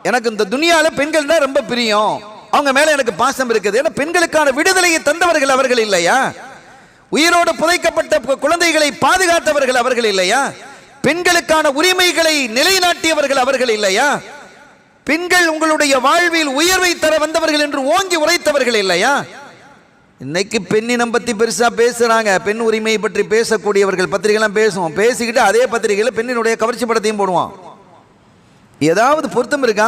S1: எனக்கு இந்த துனியால பெண்கள் தான் ரொம்ப பிரியம், அவங்க மேல எனக்கு பாசம் இருக்குது. ஏன்னா பெண்களுக்கான விடுதலையை தந்தவர்கள் அவர்கள் இல்லையா? உயிரோடு புதைக்கப்பட்ட குழந்தைகளை பாதுகாத்தவர்கள் அவர்கள் இல்லையா? பெண்களுக்கான உரிமைகளை நிலைநாட்டியவர்கள் அவர்கள் இல்லையா? பெண்கள் உங்களுடைய வாழ்வில் உயர்வை தர வந்தவர்கள் என்று ஓங்கி உரைத்தவர்கள் இல்லையா? இன்னைக்கு பெண்ணினம் பற்றி பெருசாக பேசுகிறாங்க. பெண் உரிமையை பற்றி பேசக்கூடியவர்கள் பத்திரிகைலாம் பேசுவோம். பேசிக்கிட்டு அதே பத்திரிகையில் பெண்ணினுடைய கவர்ச்சி படத்தையும் போடுவான். ஏதாவது பொருத்தம் இருக்கா?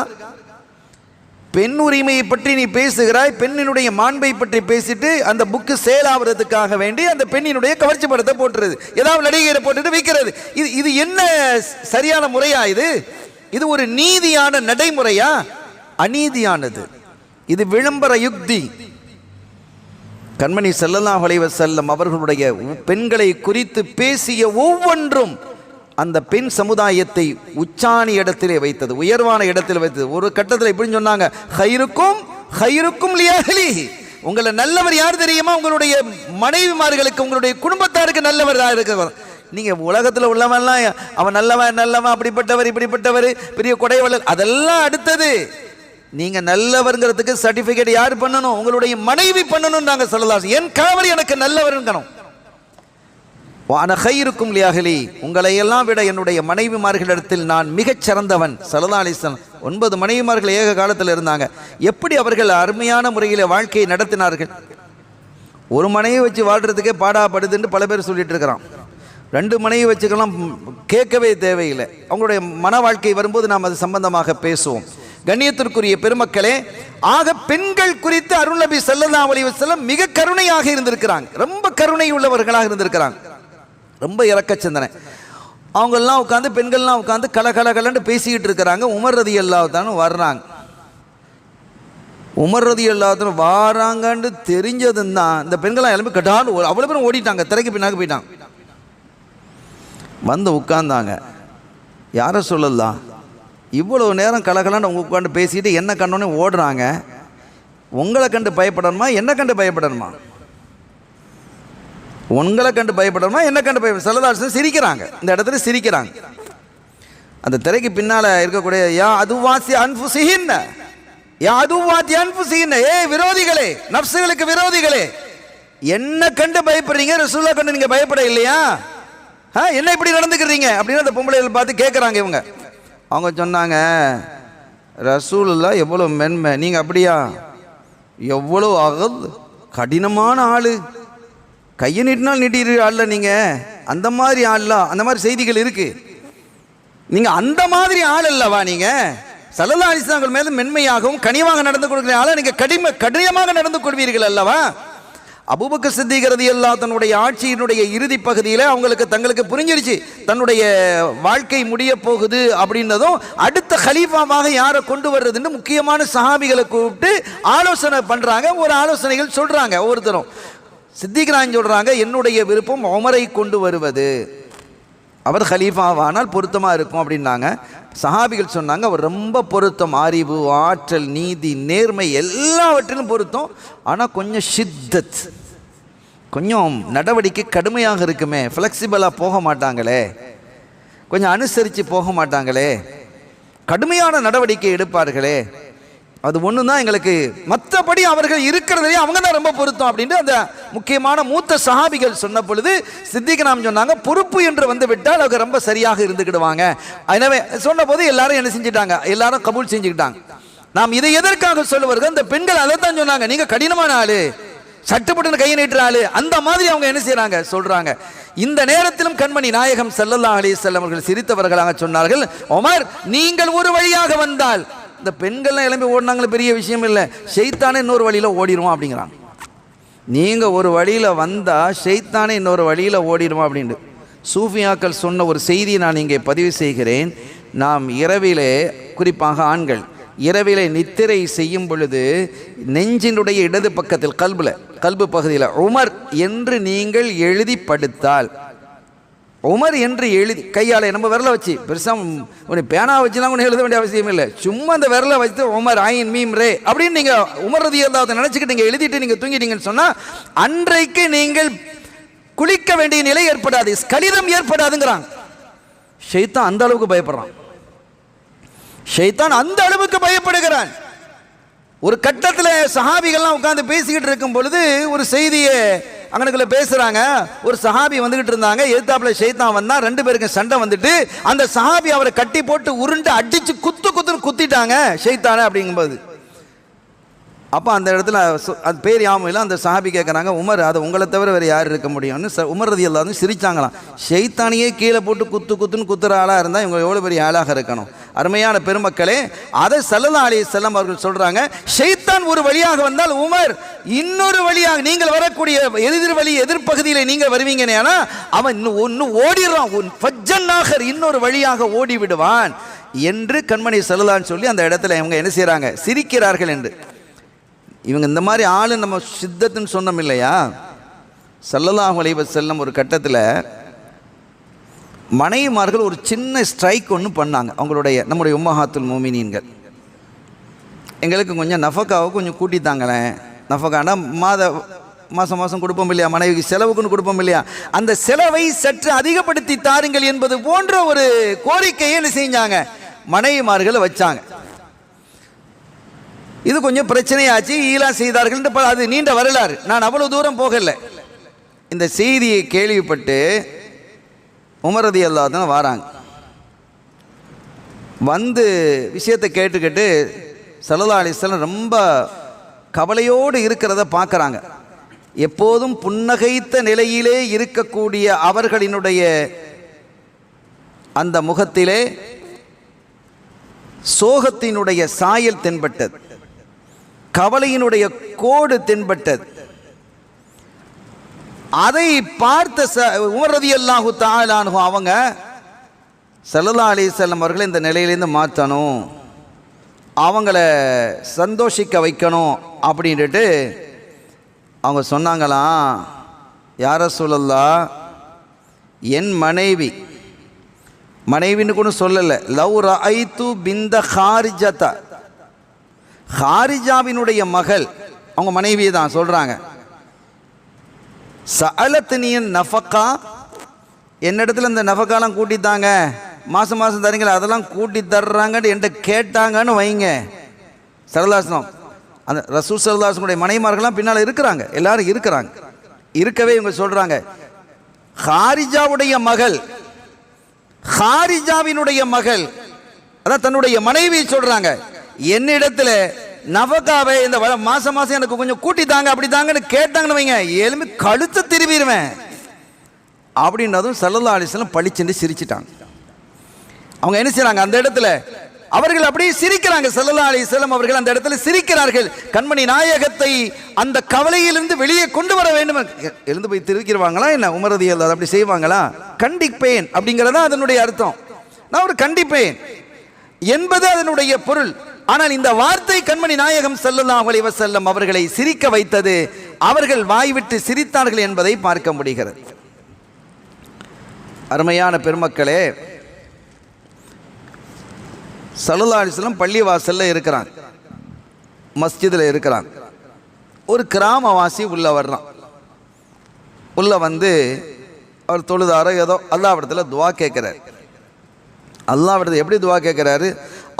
S1: பெண் உரிமையை பற்றி நீ பேசுகிறாய், பெண்ணினுடைய மாண்பை பற்றி பேசிட்டு அந்த புக்கு சேல் ஆகிறதுக்காக வேண்டி அந்த பெண்ணினுடைய கவர்ச்சி படத்தை போட்டுறது, ஏதாவது நடிகரை போட்டுட்டு விற்கிறது. இது என்ன சரியான முறையா? இது ஒரு நீதியான நடைமுறையா? அநீதியானது. இது விளம்பர யுக்தி. கண்மணி ஸல்லல்லாஹு அலைஹி வஸல்லம் அவர்களுடைய பெண்களை குறித்து பேசிய ஒவ்வொன்றும் அந்த பெண் சமுதாயத்தை உச்சாணி இடத்திலே வைத்தது, உயர்வான இடத்தில் வைத்தது. ஒரு கட்டத்தில் இப்படின்னு சொன்னாங்க, ஹைருக்கும் ஹைருக்கும் லிஅஹ்லி, உங்களை நல்லவர் யார் தெரியுமா? உங்களுடைய மனைவிமார்களுக்கு, உங்களுடைய குடும்பத்தாருக்கு நல்லவர் யார் இருக்கு. நீங்க உலகத்தில் உள்ளவன்லாம் அவன் நல்லவன் நல்லவன் அப்படிப்பட்டவர் இப்படிப்பட்டவர் பெரிய கொடைவள்ளல், அதெல்லாம் அடுத்தது. நீங்க நல்லவர்ங்கிறதுக்கு சர்டிபிகேட் யார் பண்ணணும்? உங்களுடைய மனைவி பண்ணணும். நாங்கள் சொல்லலாம், என் கணவர் எனக்கு நல்லவர்ங்கணும். வான ஹைருக்கும் லிஅஹ்லி, உங்களை எல்லாம் விட என்னுடைய மனைவிமார்களிடத்தில் நான் மிகச் சிறந்தவன். ஸல்லல்லாஹு அலைஹி வஸல்லம் 9 மனைவிமார்கள் ஏக காலத்தில் இருந்தாங்க. எப்படி அவர்கள் அருமையான முறையில் வாழ்க்கையை நடத்தினார்கள். ஒரு மனைவி வச்சு வாழ்றதுக்கே பாடாப்படுதுன்னு பல பேர் சொல்லிட்டு இருக்கிறான். 2 மனைவி வச்சுக்கலாம், கேட்கவே தேவையில்லை. அவங்களுடைய மன வாழ்க்கை வரும்போது நாம் அது சம்பந்தமாக பேசுவோம். கண்ணியத்திற்குரிய பெருமக்களே, ஆக பெண்கள் குறித்து அருள் நபி ஸல்லல்லாஹு அலைஹி வஸல்லம் மிக கருணையாக இருந்திருக்கிறாங்க. ரொம்ப கருணை உள்ளவர்களாக இருந்திருக்கிறாங்க. ரொம்ப இறக்க சிந்தனை. அவங்கெல்லாம் உட்காந்து, பெண்கள்லாம் உட்காந்து கலகலன்னு பேசிக்கிட்டு இருக்கிறாங்க. உமர் ரலியல்லாஹு தஆலா வர்றாங்க. உமர் ரலியல்லாஹு தஆலா வாராங்கன்னு தெரிஞ்சதுன்னு தான் இந்த பெண்கள்லாம் எழுப்பி கட்டான்னு அவ்வளோ பேரும் ஓடிட்டாங்க, திரைக்கு பின்னாக போயிட்டாங்க. வந்து உட்கார்ந்தாங்க. யாரை சொல்லலாம், இவ்வளோ நேரம் கலகலன்னு அவங்க உட்காந்து பேசிட்டு என்ன கண்டோன்னே ஓடுறாங்க. உங்களை கண்டு பயப்படணுமா என்ன கண்டு பயப்படணுமா? உங்களை கண்டு பயப்படணுமா என்ன கண்டு பயப்பட? ஸல்லல்லாஹு அலைஹி வஸல்லம் சிரிக்கிறாங்க. இந்த இடத்துல சிரிக்கிறாங்க. அந்த திரைக்கு பின்னால் இருக்கக்கூடிய யா அதுவாசி அன்ஃபுஸிஹின்ன, யா அதுவாத்தி அன்ஃபுஸிஹின்ன, ஏ விரோதிகளே, நஃப்ஸுகளுக்கு விரோதிகளே, என்ன கண்டு பயப்படுறீங்க? ரசூலுல்லாஹ் கண்டு நீங்கள் பயப்பட இல்லையா? என்ன இப்படி நடந்துக்கிறீங்க அப்படின்னு அந்த பொம்பளைகள் பார்த்து கேட்குறாங்க. இவங்க அவங்க சொன்னாங்க, ரசூலுல்லாஹ் எவ்வளோ மென்மை, நீங்கள் அப்படியா? எவ்வளோ கடினமான ஆள், கையை நீட்டினால் நீட்டிரு ஆள்ல, நீங்கள் அந்த மாதிரி ஆள்லாம், அந்த மாதிரி செய்திகள் இருக்கு. நீங்கள் அந்த மாதிரி ஆள் அல்லவா? நீங்கள் ஸல்லல்லாஹு அலைஹி வஸல்லம் மேலும் மென்மையாகவும் கனிவாக நடந்து கொடுக்குற ஆளை நீங்கள் கடினமாக நடந்து கொள்வீர்கள் அல்லவா? அபூபக்கர் சித்திக் ரலியல்லாஹு தன்னுடைய ஆட்சியினுடைய இறுதி பகுதியில் அவங்களுக்கு தங்களுக்கு புரிஞ்சிருச்சு தன்னுடைய வாழ்க்கை முடிய போகுது அப்படின்னதும், அடுத்த ஹலீஃபாவாக யாரை கொண்டு வர்றதுன்னு முக்கியமான சஹாபிகளை கூப்பிட்டு ஆலோசனை பண்ணுறாங்க. ஒரு ஆலோசனைகள் சொல்கிறாங்க. ஒவ்வொருத்தரும் சித்திக் ராஜ் சொல்கிறாங்க, என்னுடைய விருப்பம் உமரை கொண்டு வருவது, அவர் ஹலீஃபாவானால் பொருத்தமாக இருக்கும் அப்படின்னாங்க. சஹாபிகள் சொன்னாங்க, அவர் ரொம்ப பொருத்தம், அறிவு, ஆற்றல், நீதி, நேர்மை எல்லாவற்றிலும் பொருத்தம். ஆனால் கொஞ்சம் ஷித்தத், கொஞ்சம் நடவடிக்கை கடுமையாக இருக்குமே, ஃப்ளெக்சிபிளாக போக மாட்டாங்களே, கொஞ்சம் அனுசரித்து போக மாட்டாங்களே, கடுமையான நடவடிக்கை எடுப்பார்களே, அது ஒன்று தான் எங்களுக்கு, மற்றபடி அவர்கள் இருக்கிறதுலேயே அவங்க தான் ரொம்ப பொருத்தம் அப்படின்னு அந்த முக்கியமான மூத்த சஹாபிகள் சொன்ன பொழுது சித்திக் நாம் சொன்னாங்க, பொறுப்பு என்று வந்து விட்டால் அவங்க ரொம்ப சரியாக இருந்துக்கிடுவாங்க. எனவே சொன்ன போது எல்லாரும் என்ன செஞ்சுட்டாங்க, எல்லாரும் கபூல் செஞ்சுக்கிட்டாங்க. நாம் இதை எதற்காக சொல்லுவார்கள், இந்த பெண்கள் அதை தான் சொன்னாங்க, நீங்கள் கடினமான ஆளு, சட்டுப்பட்டு கையை நீட்டுற ஆளு, அந்த மாதிரி அவங்க என்ன செய்யறாங்க சொல்றாங்க. இந்த நேரத்திலும் கண்மணி நாயகம் ஸல்லல்லாஹு அலைஹி வஸல்லம் அவர்கள் சிரித்தவர்களாக சொன்னார்கள், உமர் நீங்கள் ஒரு வழியாக வந்தால், இந்த பெண்கள்லாம் எழும்பி ஓடினாங்களே பெரிய விஷயம் இல்லை, ஷைத்தானே இன்னொரு வழியில் ஓடிடுவோம் அப்படிங்கிறாங்க. நீங்கள் ஒரு வழியில் வந்தால் ஷைத்தானே இன்னொரு வழியில் ஓடிடுவோம் அப்படின்ட்டு சூஃபியாக்கள் சொன்ன ஒரு செய்தியை நான் இங்கே பதிவு செய்கிறேன். நாம் இரவிலே, குறிப்பாக ஆண்கள் இரவிலே நித்திரை செய்யும் பொழுது நெஞ்சினுடைய இடது பக்கத்தில் கல்பு பகுதியில் உமர் என்று நீங்கள் எழுதி படுத்தால், உமர் என்று எழுதி கையால் நம்ம விரலை வச்சு, பெருசாக பேனா வச்சுலாம் ஒன்று எழுத வேண்டிய அவசியம் இல்லை, சும்மா அந்த விரலை வச்சு உமர் ஐன் மீம் ரே அப்படின்னு நீங்கள் உமர் ரலியல்லாஹு நினச்சிக்கிட்டு நீங்கள் எழுதிட்டு நீங்கள் தூங்கிட்டீங்கன்னு சொன்னால் அன்றைக்கு நீங்கள் குளிக்க வேண்டிய நிலை ஏற்படாது, ஸ்கலிதம் ஏற்படாதுங்கிறாங்க. ஷைத்தான் அந்த அளவுக்கு பயப்படுறான், ஷைத்தான் அந்த அளவுக்கு பயப்படுகிறான். ஒரு கட்டத்தில் சஹாபிகள்லாம் உட்காந்து பேசிக்கிட்டு இருக்கும் பொழுது ஒரு செய்தியை அங்கனுக்குள்ள பேசுறாங்க. ஒரு சஹாபி வந்துகிட்டு இருந்தாங்க, எதிர்த்தாப்புல ஷைத்தான் வந்தா, 2 பேருக்கு சண்டை வந்துட்டு அந்த சஹாபி அவரை கட்டி போட்டு உருண்டு அடிச்சு குத்துன்னு குத்திட்டாங்க ஷைத்தான. அப்படிங்கும்போது அப்போ அந்த இடத்துல அது பேர் யாமும் இல்லை. அந்த சஹாபி கேட்குறாங்க, உமர் அதை உங்களை தவிர வேறு யார் இருக்க முடியும்னு. உமர் ரலியல்லாஹு அன்ஹு சிரிச்சாங்களாம். ஷைத்தானியே கீழே போட்டு குத்துன்னு குத்துற ஆளாக இருந்தால் இவங்க எவ்வளோ பெரிய ஆளாக இருக்கணும். அருமையான பெருமக்களே, அதை ஸல்லல்லாஹு அலைஹி வஸல்லம் அவர்கள் சொல்கிறாங்க, ஷைத்தான் ஒரு வழியாக வந்தால் உமர் இன்னொரு வழியாக நீங்கள் வரக்கூடிய எதிர்ப்பகுதியில் நீங்கள் வருவீங்கன்னா அவன் இன்னும் ஓடிடுறான், ஃபஜ்ஜன்னாகர் இன்னொரு வழியாக ஓடி விடுவான் என்று கண்மணி ஸல்லல்லாஹு சொல்லி அந்த இடத்துல இவங்க என்ன செய்கிறாங்க, சிரிக்கிறார்கள் என்று. இவங்க இந்த மாதிரி ஆளு நம்ம சித்தத்துன்னு சொன்னோம் இல்லையா. ஸல்லல்லாஹு அலைஹி வஸல்லம் ஒரு கட்டத்தில் மனைவிமார்கள் ஒரு சின்ன ஸ்ட்ரைக் ஒன்று பண்ணாங்க. அவங்களுடைய நம்முடைய உம்மஹாத்துல் மோமினீன்கள், எங்களுக்கு கொஞ்சம் நஃபக்காவை கொஞ்சம் கூட்டித்தாங்களேன். நஃபக்கானா மாதம் கொடுப்போம் இல்லையா, மனைவிக்கு செலவுக்குன்னு கொடுப்போம் இல்லையா, அந்த செலவை சற்று அதிகப்படுத்தி தாருங்கள் என்பது போன்ற ஒரு கோரிக்கையை என்ன செஞ்சாங்க, மனைவிமார்களை வச்சாங்க. இது கொஞ்சம் பிரச்சனையாச்சு, ஈலா செய்தார்கள். அது நீண்ட வரலாறு, நான் அவ்வளவு தூரம் போகல. இந்த செய்தியை கேள்விப்பட்டு உமர் ரலியல்லாஹு அன்ஹு வராங்க. வந்து விஷயத்தை கேட்டுக்கிட்டு ஸல்லல்லாஹு அலைஹி வஸல்லம் ரொம்ப கவலையோடு இருக்கிறத பார்க்குறாங்க. எப்போதும் புன்னகைத்த நிலையிலே இருக்கக்கூடிய அவர்களினுடைய அந்த முகத்திலே சோகத்தினுடைய சாயல் தென்பட்டது, கவலையினுடைய கோடு தென்பட்டது. அதை பார்த்த உமர் ரலியல்லாஹு தஆலா அன்ஹு அவங்க ஸல்லல்லாஹு அலைஹி வஸல்லம் அவர்களை இந்த நிலையிலேருந்து மாற்றணும், அவங்கள சந்தோஷிக்க வைக்கணும் அப்படின்ட்டு அவங்க சொன்னாங்களாம், யா ரசூலல்லாஹ், என் மனைவின்னு கூட சொல்லலை, லவ் ரஅய்து பிந்த ஹாரிஜதா, ஹாரிஜாவினுடைய மகள், அவங்க மனைவியை தான் சொல்கிறாங்க, சஅலத்னியன் நஃபகா, என்னிடத்துல இந்த நஃபகாலாம் கூட்டித்தாங்க, மாதம் தரீங்களா, அதெல்லாம் கூட்டி தர்றாங்கன்னு என்கிட்ட கேட்டாங்கன்னு வைங்க. ஸல்லல்லாஹு அலைஹி வஸல்லம் அந்த ரசூல் ஸல்லல்லாஹு அலைஹி வஸல்லம் மனைவிமார்கள்லாம் பின்னால் இருக்கிறாங்க, எல்லாரும் இருக்கிறாங்க. இருக்கவே இவங்க சொல்கிறாங்க, ஹாரிஜாவுடைய மகள், ஹாரிஜாவினுடைய மகள், அதான் தன்னுடைய மனைவியை சொல்கிறாங்க, என்னிடத்துல நஃபகாவை இந்த மாதம் எனக்கு கொஞ்சம் கூட்டி தாங்க அப்படி தாங்கன்னு கேட்டாங்கன்னு வைங்க, எலும்பி கழுத்தை திரும்பிடுவேன் அப்படின்னதும் ஸல்லல்லாஹு அலைஹி வஸல்லம் பளிச்சென்று சிரிச்சிட்டாங்க. அவங்க என்ன செய்றாங்க, அந்த இடத்துல அவர்கள் அப்படியே சிரிக்கிறாங்க. ஸல்லல்லாஹு அலைஹி வஸல்லம் அவர்கள் அந்த இடத்துல சிரிக்கிறார்கள். கண்மணி நாயகத்தை அந்த கவலையிலிருந்து வெளியே கொண்டு வர வேண்டும். எழுந்து போய் திருக்கிறவாங்களா என்ன உமர் ரலியல்லாஹு அப்படி செய்வாங்களா? கண்டிப்பேன் அப்படிங்கிறதா அதனுடைய அர்த்தம். நான் ஒரு கண்டிப்பேன் என்பது அதனுடைய பொருள். ஆனால் இந்த வார்த்தை கண்மணி நாயகம் ஸல்லல்லாஹு அலைஹி வஸல்லம் அவர்களை சிரிக்க வைத்தது. அவர்கள் வாய்விட்டு சிரித்தார்கள் என்பதை பார்க்க முடிகிறது. அருமையான பெருமக்களே, ஸல்லல்லாஹு அலைஹி வஸல்லம் பள்ளி வாசல்ல இருக்கிறாங்க, மஸ்ஜிதில் இருக்கிறாங்க. ஒரு கிராமவாசி உள்ள வர்றான். உள்ள வந்து அவர் தொழுதாரோ ஏதோ அல்லாஹ்விடத்தில் துவா கேட்கிறார். அல்லாஹ்விடத்தில் எப்படி துவா கேட்கிறாரு,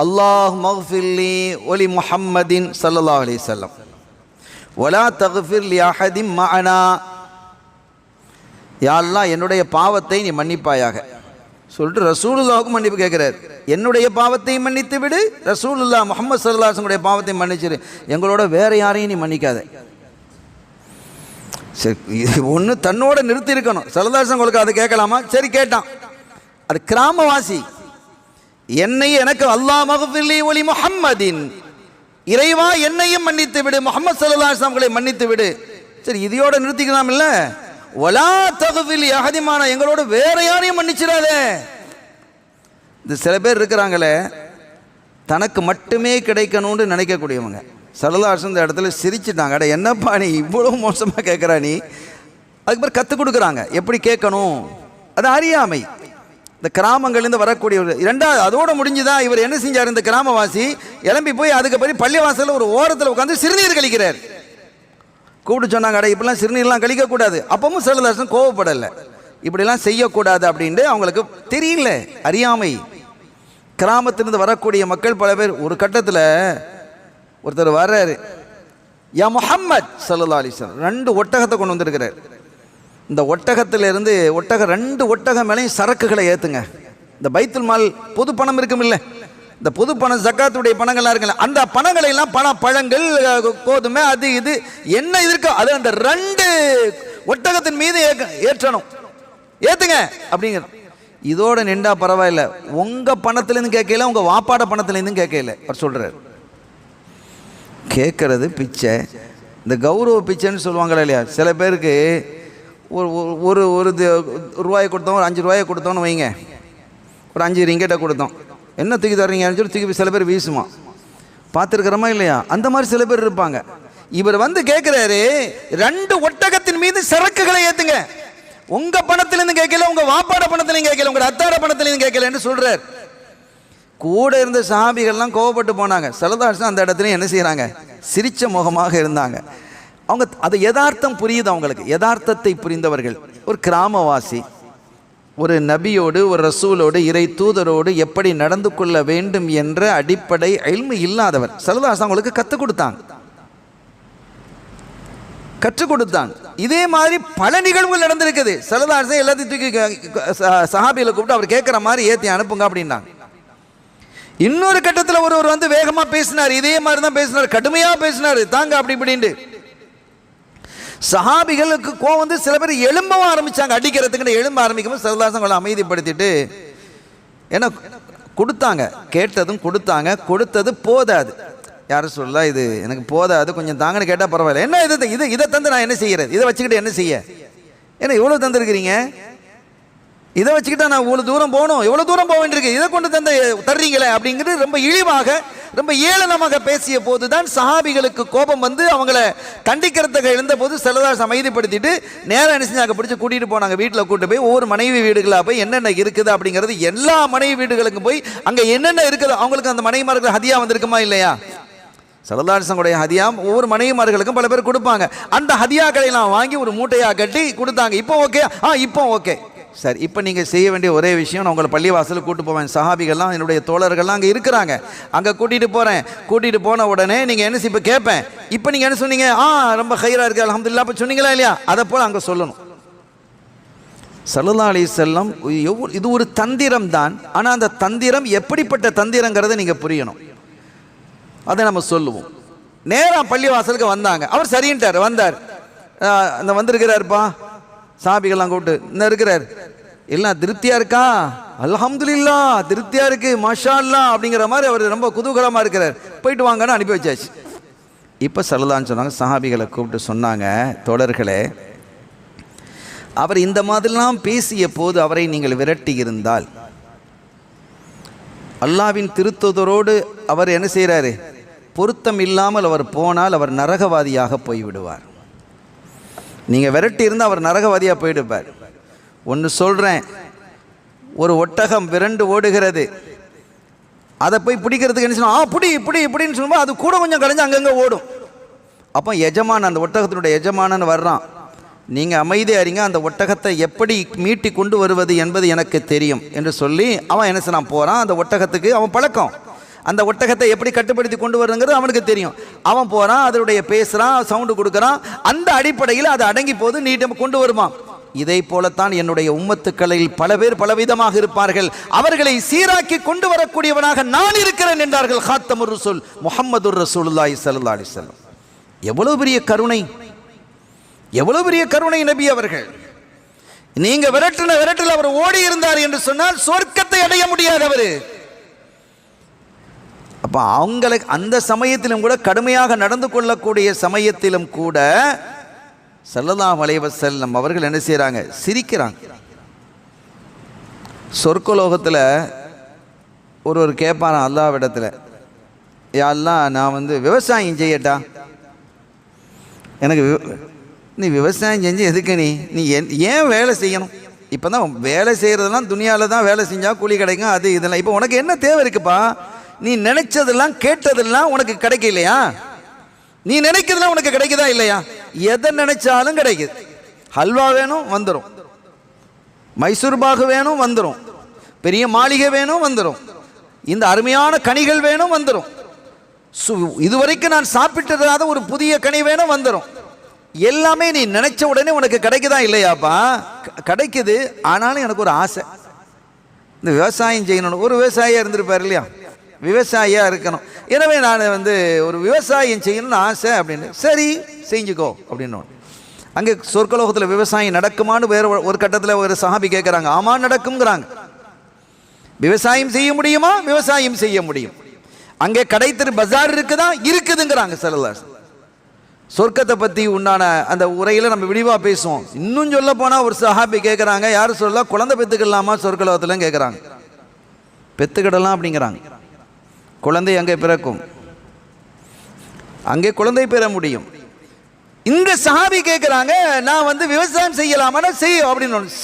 S1: அல்லாஹ் மக்ஃபிர்லி ஒலி முஹம்மதின் ஸல்லல்லாஹு அலைஹி வஸல்லம் வலா தக்ஃபிர் லி அஹதின் மஅனா, யா அல்லாஹ் என்னுடைய பாவத்தை நீ மன்னிப்பாயாக சொல்லிட்டு ரசூலுல்லாஹுக்கு மன்னிப்பு கேட்கிறார். என்னுடைய பாவத்தை மன்னித்து விடு, ரசூலுல்லாஹ் முஹம்மது ஸல்லல்லாஹு அலைஹி வஸல்லம் பாவத்தை மன்னிச்சிரு, எங்களோட வேற யாரையும் நீ மன்னிக்காத. சரி, இது ஒன்று தன்னோட நிறுத்தி இருக்கணும். ஸல்லல்லாஹு அலைஹி வஸல்லம் அதை கேட்கலாமா? சரி கேட்டான். அது கிராமவாசி, எனக்கு அல்லாஹ் மக்ஃபிர்லி ஒலி முஹம்மதின், இறைவா என்னையும் மன்னித்து விடு, முஹம்மது ஸல்லல்லாஹு அலைஹி வஸல்லம் மன்னித்து விடு. சரி, இதையோட நிறுத்திக்கலாம் இல்ல, வலா தக்ஃபிர் லி அஹதிமான, எங்களோட வேற யாரையும் மன்னிச்சிடாதே. இந்த சில பேர் இருக்கிறாங்களே, தனக்கு மட்டுமே கிடைக்கணும்னு நினைக்கக்கூடியவங்க. ஸல்லல்லாஹு அலைஹி வஸல்லம் இந்த இடத்துல சிரிச்சிட்டாங்க. அட என்னப்பா நீ இவ்வளவு மோசமாக கேட்குறா நீ? அதுக்கு பிறகு கற்றுக் கொடுக்குறாங்க எப்படி கேட்கணும். அது அறியாமை. இந்த கிராமங்கள்லேருந்து வரக்கூடிய இரண்டாவது அதோடு முடிஞ்சுதான் இவர் என்ன செஞ்சார், இந்த கிராமவாசி எலும்பி போய் அதுக்கு பிறகு பள்ளிவாசலில் ஒரு ஓரத்தில் உட்காந்து சிறுநீர் கழிக்கிறார். கூப்பிட்டு சொன்னாங்க, அட இப்படிலாம் சிறுநீர்லாம் கழிக்கக்கூடாது. அப்பவும் ஸல்லல்லாஹு அலைஹி வஸல்லம் கோவப்படலை, இப்படிலாம் செய்யக்கூடாது அப்படின்ட்டு அவங்களுக்கு தெரியல, அறியாமை. கிராமத்திலிருந்து வரக்கூடிய மக்கள் பல பேர். ஒரு கட்டத்தில் ஒருத்தர் வர்றாரு, யா முஹம்மத் ஸல்லல்லாஹு அலைஹி வஸல்லம் 2 ஒட்டகத்தை கொண்டு வந்திருக்கிறார். இந்த ஒட்டகத்திலிருந்து ரெண்டு ஒட்டகம் மேலேயும் சரக்குகளை ஏற்றுங்க. இந்த பைத்துல் மால் பொது பணம் இருக்கும் இல்லை, இந்த பொது பணம் ஜக்காத்துடைய பணங்கள்லாம் இருக்குல்ல, அந்த பணங்களை எல்லாம் பழங்கள் கோதுமை அது இது என்ன இருக்கோ அது அந்த 2 ஒட்டகத்தின் மீது ஏற்றணும், ஏத்துங்க அப்படிங்கிற. இதோட நின்றா பரவாயில்ல, உங்க பணத்திலேருந்து கேட்கல, உங்க வாப்பாட பணத்திலேருந்து கேட்கல. அவர் சொல்றாரு கேட்கறது பிச்சை, இந்த கௌரவ பிச்சைன்னு சொல்லுவாங்களா இல்லையா. சில பேருக்கு ஒரு ஒரு ரூபாயை கொடுத்தோம், ஒரு 5 ரூபாயை கொடுத்தோன்னு வைங்க, ஒரு 5 ரிங்கெட்டை கொடுத்தோம், என்ன தூக்கி தர்றீங்கன்னு சொல்லி தூக்கி சில பேர் வீசுமா, பார்த்துருக்கிறோமா இல்லையா. அந்த மாதிரி சில பேர் இருப்பாங்க. இவர் வந்து கேட்குறாரு 2 ஒட்டகத்தின் மீது சரக்குகளை ஏற்றுங்க, உங்க பணத்திலேருந்து கேட்கல, உங்க வாப்பாட பணத்திலையும் கேட்கல, உங்க அத்தாட பணத்திலையும் கேட்கலன்னு சொல்றார். கூட இருந்த சஹாபிகள்லாம் கோவப்பட்டு போனாங்க. ஸல்லல்லாஹு அந்த இடத்துல என்ன செய்யறாங்க, சிரிச்ச முகமாக இருந்தாங்க. அவங்க அது யதார்த்தம் புரியுது அவங்களுக்கு, யதார்த்தத்தை புரிந்தவர்கள். ஒரு கிராமவாசி ஒரு நபியோடு ஒரு ரசூலோடு இறை தூதரோடு எப்படி நடந்து கொள்ள வேண்டும் என்ற அடிப்படை இல்மு இல்லாதவர். ஸல்லல்லாஹு அவங்களுக்கு கற்றுக் கொடுத்தாங்க. இதே மாதிரி பல நிகழ்வுகள் நடந்திருக்குது. ஸல்லல்லாஹு எல்லாத்தையும் தூக்கி சஹாபிகளை கூப்பிட்டு அவர் கேட்குற மாதிரி ஏற்றி அனுப்புங்க அப்படின்னாங்க. இன்னொரு கட்டத்தில் ஒருவர் வந்து வேகமாக பேசினார், இதே மாதிரி தான் பேசினார், கடுமையாக பேசினார், தாங்க அப்படி இப்படின்ட்டு. சஹாபிகளுக்கு கோவம் வந்து சில பேர் எழும்பவும் ஆரம்பிச்சாங்க, அடிக்கிறதுக்கு எழும்ப ஆரம்பிக்கும். ஸல்லல்லாஹு அமைதிப்படுத்திட்டு ஏன்னா கொடுத்தாங்க, கேட்டதும் கொடுத்தாங்க, கொடுத்தது போதாது. யாரும் சொல்ல இது எனக்கு போதாது கொஞ்சம் தாங்கன்னு கேட்டால் பரவாயில்ல, என்ன இதை தந்து நான் என்ன செய்யறது, இதை வச்சுக்கிட்டு என்ன செய்ய, ஏன்னா எவ்வளோ தந்துருக்கிறீங்க, இதை வச்சுக்கிட்டா நான் இவ்வளோ தூரம் போகணும், எவ்வளோ தூரம் போக வேண்டியிருக்கு, இதை கொண்டு தர்றீங்களே அப்படிங்கிறது ரொம்ப இழிவாக ரொம்ப ஏளனமாக பேசிய போது தான் சஹாபிகளுக்கு கோபம் வந்து அவங்கள கண்டிக்கிறதுக்கு எழுந்த போது ஸல்லல்லாஹு அமைதிப்படுத்திட்டு நேரம் என்ன செஞ்சாங்க, பிடிச்சி கூட்டிகிட்டு போனாங்க. வீட்டில் கூட்டு போய் ஒவ்வொரு மனைவி வீடுகளாக போய் என்னென்ன இருக்குது அப்படிங்கிறது எல்லா மனைவி வீடுகளுக்கும் போய் அங்கே என்னென்ன இருக்குது அவங்களுக்கு அந்த மனைவிமார்கள் ஹதியா வந்திருக்குமா இல்லையா. ஸல்லல்லாஹு ஹதியா ஒவ்வொரு மனைவிமார்களுக்கும் பல பேர் கொடுப்பாங்க. அந்த ஹதியாக்களை எல்லாம் வாங்கி ஒரு மூட்டையாக கட்டி கொடுத்தாங்க. இப்போ ஓகே, இப்போ ஓகே சார். இப்போ நீங்கள் செய்ய வேண்டிய ஒரே விஷயம், நான் உங்களை பள்ளிவாசலுக்கு கூட்டு போவேன், சஹாபிகள்லாம் என்னுடைய தோழர்கள்லாம் அங்கே இருக்கிறாங்க, அங்கே கூட்டிகிட்டு போகிறேன். கூட்டிகிட்டு போன உடனே நீங்கள் என்ன இப்போ கேட்பேன், இப்போ நீங்கள் என்ன சொன்னீங்க, ரொம்ப ஹைராக இருக்குது அல்ஹம்துலில்லாஹ், இப்போ சொன்னீங்களா இல்லையா, அதை போல் அங்கே சொல்லணும். ஸல்லல்லாஹு அலைஹி வஸல்லம் இது ஒரு தந்திரம் தான். ஆனால் அந்த தந்திரம் எப்படிப்பட்ட தந்திரங்கிறத நீங்கள் புரியணும். அதை நம்ம சொல்லுவோம். நேராக பள்ளிவாசலுக்கு வந்தாங்க, அவர் சரின்ட்டார், வந்தார், அந்த வந்திருக்கிறாருப்பா, சாபிகள்லாம் கூப்பிட்டு இன்னும் இருக்கிறார், எல்லாம் திருப்தியாக இருக்கா, அல்ஹம்துலில்லாஹ் திருப்தியாக இருக்கு, மாஷா அல்லாஹ் அப்படிங்கிற மாதிரி அவர் ரொம்ப குதூகலமாக இருக்கிறார், போயிட்டு வாங்கன்னு அனுப்பி வச்சாச்சு. இப்போ ஸல்லல்லாஹு சொன்னாங்க, சஹாபிகளை கூப்பிட்டு சொன்னாங்க, தோழர்களே, அவர் இந்த மாதிரிலாம் பேசிய போது அவரை நீங்கள் விரட்டி இருந்தால், அல்லாவின் திருத்தூதரோடு அவர் என்ன செய்கிறாரு, பொருத்தம் இல்லாமல் அவர் போனால் அவர் நரகவாதியாக போய்விடுவார். நீங்கள் விரட்டி இருந்தால் அவர் நரகவாதியாக போயிடுவார். ஒன்று சொல்கிறேன், ஒரு ஒட்டகம் விரண்டு ஓடுகிறது, அதை போய் பிடிக்கிறதுக்கு என்ன சொன்னால் இப்படின்னு சொல்லும்போது அது கூட கொஞ்சம் கலைஞ்சு அங்கங்கே ஓடும். அப்போ எஜமான், அந்த ஒட்டகத்தினுடைய எஜமானன் வர்றான், நீங்கள் அமைதியாக இருங்க, அந்த ஒட்டகத்தை எப்படி மீட்டி கொண்டு வருவது என்பது எனக்கு தெரியும் என்று சொல்லி அவன் என்ன செய்யலாம் போகிறான். அந்த ஒட்டகத்துக்கு அவன் பழக்கம், அந்த ஒட்டகத்தை எப்படி கட்டுப்படுத்தி கொண்டு வருங்கிறது அவனுக்கு தெரியும். அவன் போகிறான், அதனுடைய பேசுகிறான், சவுண்டு கொடுக்குறான், அந்த அடிப்படையில் அது அடங்கி போது நீட்டம் கொண்டு வருமா. இதை போலத்தான் என்னுடைய உம்மத்துக்களில் பல பேர் பலவிதமாக இருப்பார்கள், அவர்களை சீராக்கி கொண்டு வரக்கூடியவனாக நான் இருக்கிறேன் என்றார்கள் ஹாத்தமுர் ரசூல் முஹம்மதுர் ரசூலுல்லாஹி ஸல்லல்லாஹு அலைஹி வஸல்லம். எவ்வளவு பெரிய கருணை, எவ்வளவு பெரிய கருணை நபி அவர்கள். நீங்க விரட்டில் அவர் ஓடி இருந்தார் என்று சொன்னால் சொர்க்கத்தை அடைய முடியாது அவர். அப்போ அவங்களுக்கு அந்த சமயத்திலும் கூட கடுமையாக நடந்து கொள்ளக்கூடிய சமயத்திலும் கூட ஸல்லல்லாஹு அலைஹி வஸல்லம் அவர்கள் என்ன செய்கிறாங்க, சிரிக்கிறாங்க. சொர்க்கலோகத்தில் ஒருவர் கேட்பாரான் அல்லாஹ்விடத்தில், யா அல்லாஹ் நான் வந்து விவசாயம் செய்யட்டா, எனக்கு நீ விவசாயம் செஞ்சு எதுக்கு நீ ஏன் வேலை செய்யணும், இப்போ தான் வேலை செய்கிறதெல்லாம் துனியாவில் தான் வேலை செஞ்சால் கூலி கிடைக்கும், அது இதெல்லாம் இப்போ உனக்கு என்ன தேவை இருக்குப்பா, நீ நினைச்சதெல்லாம் கேட்டதெல்லாம் உனக்கு கிடைக்கலையா, நீ நினைக்கிறதெல்லாம் உனக்கு கிடைக்குதா இல்லையா, எதை நினைச்சாலும் கிடைக்குது. ஹல்வா வேணும் வந்துடும், மைசூர் பாகு வேணும் வந்துடும், பெரிய மாளிகை வேணும் வந்துடும், இந்த அருமையான கனிகள் வேணும் வந்துடும், இதுவரைக்கும் நான் சாப்பிட்டதாத ஒரு புதிய கனி வேணும் வந்துடும். எல்லாமே நீ நினைச்ச உடனே உனக்கு கிடைக்குதா இல்லையாப்பா, கிடைக்குது. ஆனாலும் எனக்கு ஒரு ஆசை, இந்த விவசாயம் செய்யணும். ஒரு விவசாயியாக இருந்திருப்பார் இல்லையா, விவசாயியாக இருக்கணும். எனவே நான் ஒரு விவசாயம் செய்யணும்னு ஆசை அப்படின்னு. சரி செஞ்சுக்கோ அப்படின்னு. அங்கே சொர்க்கலோகத்தில் விவசாயம் நடக்குமான்னு வேறு ஒரு கட்டத்தில் ஒரு சஹாபி கேட்குறாங்க. ஆமாம் நடக்குங்கிறாங்க. விவசாயம் செய்ய முடியுமா? விவசாயம் செய்ய முடியும். அங்கே கடை தெரு பஜார் இருக்குதா? இருக்குதுங்கிறாங்க ஸல்லல்லாஹு அலைஹி வஸல்லம். சொர்க்கத்தை பற்றி உண்டான அந்த உரையில் நம்ம விரிவாக பேசுவோம். இன்னும் சொல்ல போனால் ஒரு சஹாபி கேட்குறாங்க, யாரும் சொல்லலாம் குழந்தை பெற்றுக்கலாமா சொர்க்கலோகத்தில் கேட்குறாங்க. பெற்றுக்கிடலாம் அப்படிங்கிறாங்க. குழந்தை அங்கே பிறக்கும், அங்கே குழந்தை பெற முடியும். இந்த சஹாபி கேட்குறாங்க, நான் விவசாயம் செய்யலாமா? செய்யும் அப்படின்னு.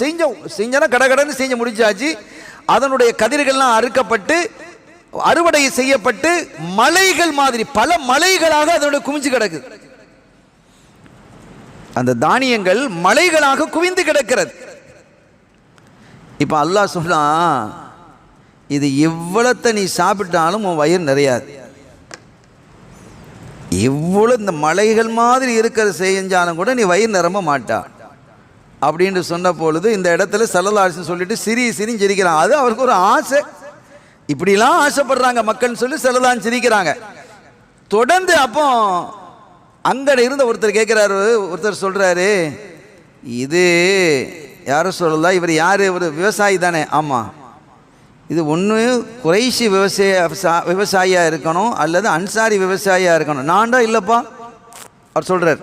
S1: செஞ்சோன்னா கடன்னு செஞ்சு முடிச்சாச்சு. அதனுடைய கதிர்கள்லாம் அறுக்கப்பட்டு அறுவடை செய்யப்பட்டு மலைகள் மாதிரி பல மலைகளாக அதனுடைய குவிஞ்சு கிடக்குது. அந்த தானியங்கள் மலைகளாக குவிந்து கிடக்கிறது. இப்ப அல்லாஹ் சொல்றா, இது இவ்வளத்தை நீ சாப்பிட்டாலும் உன் வயிறு நிறையாது. இவ்வளவு இந்த மலைகள் மாதிரி இருக்கிற செஞ்சாலும் கூட நீ வயிறு நிரம்ப மாட்டா அப்படின்னு சொன்ன பொழுது இந்த இடத்துல ஸல்லல்லாஹு அலைஹி வஸல்லம் சொல்லிட்டு சிரின்னு சிரிக்கிறான். அது அவருக்கு ஒரு ஆசை, இப்படிலாம் ஆசைப்படுறாங்க மக்கள்னு சொல்லி ஸல்லல்லாஹு சிரிக்கிறாங்க. தொடர்ந்து அப்போ அங்கே இருந்த ஒருத்தர் கேட்குறாரு, ஒருத்தர் சொல்கிறாரு, இது யாரும் சொல்லலாம், இவர் யார்? ஒரு விவசாயி தானே? ஆமாம். இது ஒன்று குறைஷி விவசாயியாக இருக்கணும் அல்லது அன்சாரி விவசாயியாக இருக்கணும். நான்டா இல்லைப்பா அவர் சொல்கிறார்.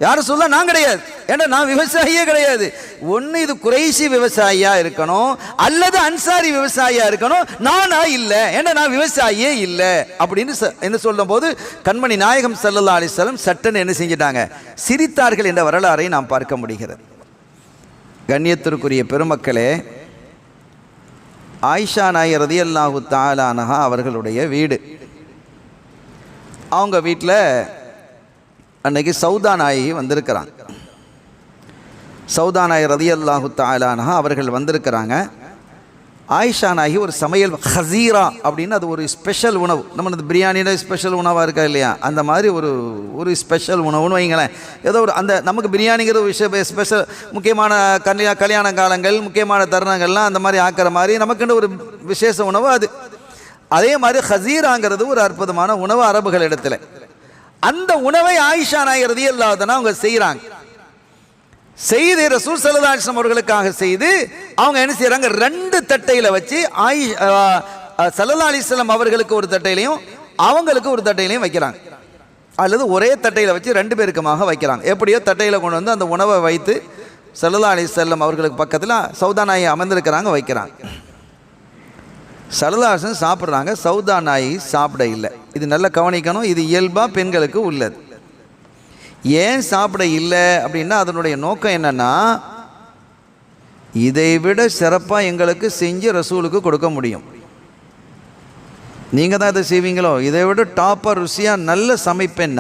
S1: யாரும் சொல்ல நான் கிடையாது, ஏன்னா நான் விவசாயியே கிடையாது. ஒன்று இது குறைஷி விவசாயியாக இருக்கணும் அல்லது அன்சாரி விவசாயியாக இருக்கணும். நானா இல்லை, ஏன்னா நான் விவசாயியே இல்லை அப்படின்னு என்ன சொல்லும் போது கண்மணி நாயகம் ஸல்லல்லாஹு அலைஹி வஸல்லம் சட்டன்னு என்ன செஞ்சிட்டாங்க? சிரித்தார்கள் என்ற வரலாறை நாம் பார்க்க முடிகிறது. கண்ணியத்திற்குரிய பெருமக்களே, ஆயிஷா நாயர் ரலியல்லாஹு தஆலா அன்ஹா அவர்களுடைய வீடு. அவங்க வீட்டில் அன்னைக்கு சௌதா நாயகி வந்திருக்கிறாங்க. சௌதா நாயர் ரலியல்லாஹு தஆலா அன்ஹா அவர்கள் வந்திருக்கிறாங்க. ஆயிஷா நாயகி ஒரு சமையல் ஹசீரா அப்படின்னு, அது ஒரு ஸ்பெஷல் உணவு. நம்ம இந்த பிரியாணியில் ஸ்பெஷல் உணவாக இருக்கா இல்லையா, அந்த மாதிரி ஒரு ஸ்பெஷல் உணவுன்னு வைங்களேன். ஏதோ ஒரு அந்த நமக்கு பிரியாணிங்கிற ஒரு விஷயம் ஸ்பெஷல், முக்கியமான கல்யாண காலங்கள், முக்கியமான தருணங்கள்லாம் அந்த மாதிரி ஆக்கிற மாதிரி நமக்குன்னு ஒரு விசேஷ உணவு அது. அதே மாதிரி ஹசீராங்கிறது ஒரு அற்புதமான உணவு அரபுகள் இடத்துல. அந்த உணவை ஆயிஷா நாயர் ரலியல்லாஹு அன்ஹா அவங்க செய்கிறாங்க. செய்து ரசூல் ஸல்லல்லாஹு அலைஹி வஸல்லம் அவர்களுக்காக செய்து அவங்க என்ன செய்யறாங்க? 2 தட்டையில் வச்சு ஸல்லல்லாஹு அலைஹி வஸல்லம் அவர்களுக்கு ஒரு தட்டையிலையும் அவங்களுக்கு ஒரு தட்டையிலையும் வைக்கிறாங்க. அல்லது ஒரே தட்டையில் வச்சு 2 பேருக்குமாக வைக்கிறாங்க. எப்படியோ தட்டையில் கொண்டு வந்து அந்த உணவை வைத்து ஸல்லல்லாஹு அலைஹி வஸல்லம் அவர்களுக்கு பக்கத்தில் சௌதா நாயகி அமர்ந்திருக்கிறாங்க, வைக்கிறாங்க. ஸல்லல்லாஹு அலைஹி வஸல்லம் சாப்பிட்றாங்க, சௌதா நாயகி சாப்பிட இல்லை. இது நல்லா கவனிக்கணும், இது இயல்பாக பெண்களுக்கு உள்ளது. ஏன் சாப்பிட இல்லை அப்படின்னா அதனுடைய நோக்கம் என்னன்னா, இதை விட சிறப்பாக எங்களுக்கு செஞ்சு ரசூலுக்கு கொடுக்க முடியும். நீங்கள் தான் இதை செய்வீங்களோ, இதை விட டாப்பாக ருசியாக நல்ல சமைப்பேன்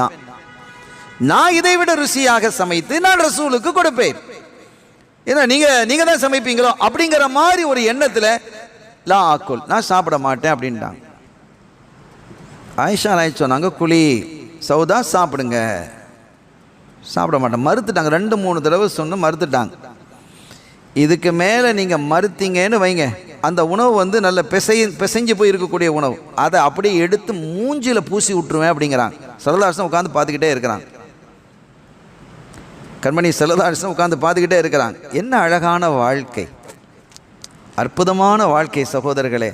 S1: நான் இதை விட ருசியாக சமைத்து நான் ரசூலுக்கு கொடுப்பேன். ஏன்னா நீங்கள் தான் சமைப்பீங்களோ அப்படிங்கிற மாதிரி ஒரு எண்ணத்தில் லா ஆக்குல், நான் சாப்பிட மாட்டேன் அப்படின்ட்டாங்க. ஆயிஷா நாயகி சொன்னாங்க, குழி சௌதா சாப்பிடுங்க. சாப்பிட மாட்டேன், மறுத்துட்டாங்க. 2-3 தடவை சொன்னு மறுத்துட்டாங்க. இதுக்கு மேலே நீங்கள் மறுத்தீங்கன்னு வைங்க, அந்த உணவு நல்ல பிசைஞ்சு போய் இருக்கக்கூடிய உணவு, அதை அப்படியே எடுத்து மூஞ்சில் பூசி விட்டுருவேன் அப்படிங்கிறாங்க. ஸல்லல்லாஹு அலைஹி வஸல்லம் உட்காந்து பார்த்துக்கிட்டே இருக்கிறாங்க. கண்மணி ஸல்லல்லாஹு அலைஹி வஸல்லம் உட்காந்து பார்த்துக்கிட்டே இருக்கிறாங்க. என்ன அழகான வாழ்க்கை, அற்புதமான வாழ்க்கை சகோதரர்களே.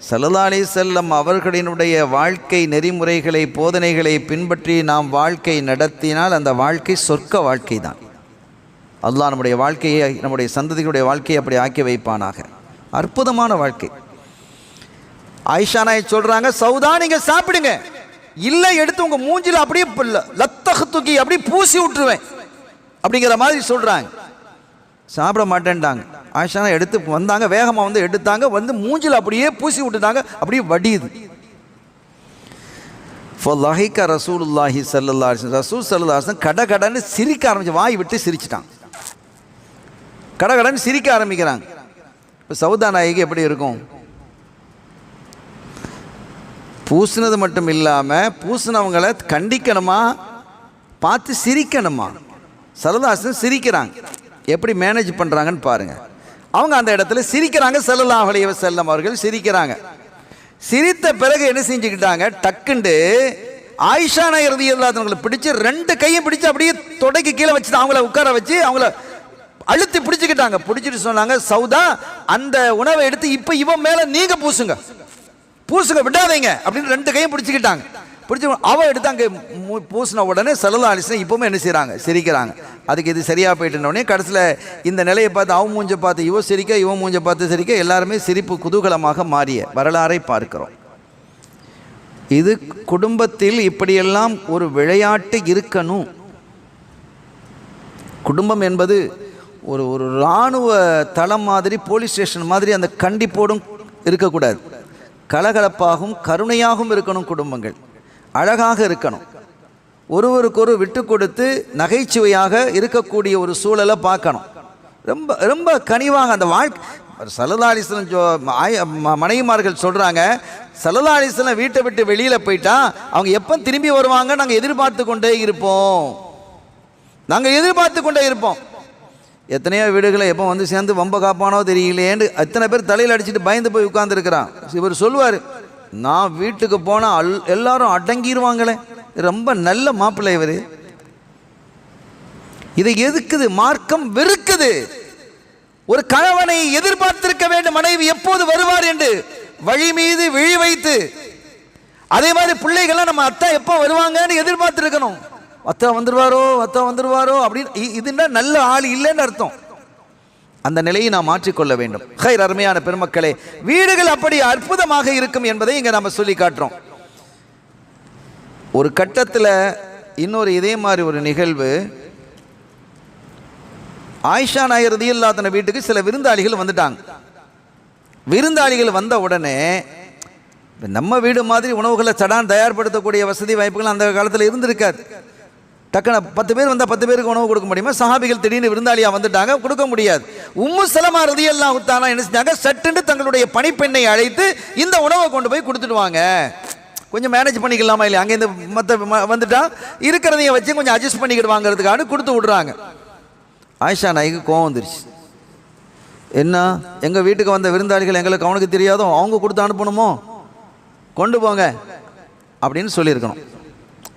S1: ஸல்லல்லாஹு அலைஹி வஸல்லம் அவர்களினுடைய வாழ்க்கை நெறிமுறைகளை, போதனைகளை பின்பற்றி நாம் வாழ்க்கை நடத்தினால் அந்த வாழ்க்கை சொர்க்க வாழ்க்கை தான். அல்லாஹ் நம்முடைய வாழ்க்கையை, நம்முடைய சந்ததிகளுடைய வாழ்க்கையை அப்படி ஆக்கி வைப்பானாக. அற்புதமான வாழ்க்கை. ஆயிஷா நாயகி சொல்றாங்க, சௌதா நீங்க சாப்பிடுங்க, இல்லை எடுத்து உங்க மூஞ்சில அப்படியே லத்தக தூக்கி அப்படியே பூசி விட்டுருவேன் அப்படிங்கிற மாதிரி சொல்றாங்க. சாப்பிட மாட்டேன்ட்டாங்க. ஆயிஷா எடுத்து வந்தாங்க, வேகமாக எடுத்தாங்க, மூஞ்சில் அப்படியே பூசி விட்டுட்டாங்க, அப்படியே வடியுது. ஃபலஹிக ரசூலுல்லாஹி ஸல்லல்லாஹு அலைஹி வஸல்லம், ரசூல் ஸல்லல்லாஹு அலைஹி வஸல்லம் கடகடன்னு சிரிக்க ஆரம்பிச்சு, வாய் விட்டு சிரிச்சிட்டாங்க. கடகடன்னு சிரிக்க ஆரம்பிக்கிறாங்க. இப்போ சௌதா நாயகி எப்படி இருக்கும்? பூசினது மட்டும் இல்லாமல் பூசினவங்களை கண்டிக்கணுமா, பார்த்து சிரிக்கணுமா? ஸல்லல்லாஹு அலைஹி வஸல்லம் சிரிக்கிறாங்க. எப்படி மேனேஜ் பண்ணுறாங்கன்னு பாருங்கள். அவங்க அந்த இடத்துல சிரிக்கிறாங்க. ஸல்லல்லாஹு அலைஹி வஸல்லம் அவர்கள் சிரிக்கிறாங்க. சிரித்த பிறகு என்ன செஞ்சுக்கிட்டாங்க, டக்குண்டு ஆயிஷா நாயர் ரலியல்லாஹு அன்ஹா பிடிச்சு 2 கையும் பிடிச்சு அப்படியே தொடைக்கு கீழே வச்சுட்டு அவங்கள உட்கார வச்சு அவங்கள அழுத்தி பிடிச்சுக்கிட்டாங்க. பிடிச்சிட்டு சொன்னாங்க, சௌதா அந்த உணவை எடுத்து இப்போ இவன் மேலே நீங்க பூசுங்க, பூசுங்க, விடாதீங்க அப்படின்னு 2 கையும் பிடிச்சிக்கிட்டாங்க. பிடிச்சி அவ எடுத்து அங்கே பூசின உடனே ஸல்லல்லாஹு அலைஹி வஸல்லம் இப்போவுமே என்ன செய்கிறாங்க, சிரிக்கிறாங்க. அதுக்கு இது சரியாக போயிட்டுனோடனே கடைசியில் இந்த நிலையை பார்த்து அவன் மூஞ்சை பார்த்து இவன் சிரிக்க, இவன் மூஞ்சை பார்த்து சிரிக்க, எல்லாருமே சிரிப்பு குதூகலமாக மாறிய வரலாறை பார்க்கிறோம். இது குடும்பத்தில் இப்படியெல்லாம் ஒரு விளையாட்டு இருக்கணும். குடும்பம் என்பது ஒரு ஒரு இராணுவ தளம் மாதிரி, போலீஸ் ஸ்டேஷன் மாதிரி அந்த கண்டிப்போடும் இருக்கக்கூடாது. கலகலப்பாகவும் கருணையாகவும் இருக்கணும். குடும்பங்கள் அழகாக இருக்கணும். ஒருவருக்கொரு விட்டு கொடுத்து நகைச்சுவையாக இருக்கக்கூடிய ஒரு சூழலை பார்க்கணும். ரொம்ப ரொம்ப கனிவாக அந்த வாழ்க்கை. ஸல்லல்லாஹு அலைஹி வஸல்லம் மனைவிமார்கள் சொல்கிறாங்க, ஸல்லல்லாஹு அலைஹி வஸல்லம் வீட்டை விட்டு வெளியில் போயிட்டா அவங்க எப்போ திரும்பி வருவாங்க நாங்கள் எதிர்பார்த்து கொண்டே இருப்போம், நாங்கள் எதிர்பார்த்து கொண்டே இருப்போம். எத்தனையோ வீடுகளை எப்போ வந்து சேர்ந்து வம்ப காப்பானோ தெரியலேன்னு எத்தனை பேர் தலையில் அடிச்சுட்டு பயந்து போய் உட்கார்ந்துருக்கிறான். இவர் சொல்லுவார், நான் வீட்டுக்கு போனால் எல்லாரும் அடங்கிடுவாங்களே, ரொம்ப நல்ல மாப்பிள்ளை இவர். இதை எதுக்குது மார்க்கம் வெறுக்குது. ஒரு கணவனை எதிர்பார்த்திருக்க வேண்டும் மனைவி எப்போது வருவார் என்று வழி மீது விழி வைத்து, அதே மாதிரி பிள்ளைகள்லாம் நம்ம அத்தா எப்போ வருவாங்கன்னு எதிர்பார்த்துருக்கணும். அத்தா வந்துருவாரோ அத்தா வந்துருவாரோ அப்படின்னு இதுன்னா நல்ல ஆள் இல்லைன்னு அர்த்தம். அந்த நிலையை நாம் மாற்றிக்கொள்ள வேண்டும். ஹைர், அருமையான பெருமக்களே, வீடுகள் அப்படி அற்புதமாக இருக்கும் என்பதை இங்கே நம்ம சொல்லி காட்டுறோம். ஒரு கட்டத்தில் இன்னொரு இதே மாதிரி ஒரு நிகழ்வு, ஆயிஷா நாயர் ரலியல்லாஹு அன்ஹா வீட்டுக்கு சில விருந்தாளிகள் வந்துட்டாங்க. விருந்தாளிகள் வந்த உடனே நம்ம வீடு மாதிரி உணவுகளை சடான் தயார்படுத்தக்கூடிய வசதி வாய்ப்புகள் அந்த காலத்தில் இருந்திருக்காது. டக்குனு 10 பேர் வந்தால் 10 பேருக்கு உணவு கொடுக்க முடியுமா? சஹாபிகள் திடீர்னு விருந்தாளியாக வந்துட்டாங்க, கொடுக்க முடியாது. உம்மு சலமா ரலியல்லாஹு தஆலா என்ன செஞ்சாங்க, சட்டுன்னு தங்களுடைய பணிப்பெண்ணை அழைத்து இந்த உணவை கொண்டு போய் கொடுத்துடுவாங்க, கொஞ்சம் மேனேஜ் பண்ணிக்கலாமா இல்லையா, அங்கேருந்து மற்ற வந்துட்டா இருக்கிறதையும் வச்சு கொஞ்சம் அட்ஜஸ்ட் பண்ணிக்கிடுவாங்கிறதுக்காக கொடுத்து விடுறாங்க. ஆயிஷா நாய்க்கு கோவம் வந்துருச்சு. என்ன, எங்கள் வீட்டுக்கு வந்த விருந்தாளிகள் எங்களுக்கு அவனுக்கு தெரியாதோ, அவங்க கொடுத்து அனுப்பணுமோ, கொண்டு போங்க அப்படின்னு சொல்லியிருக்கணும்.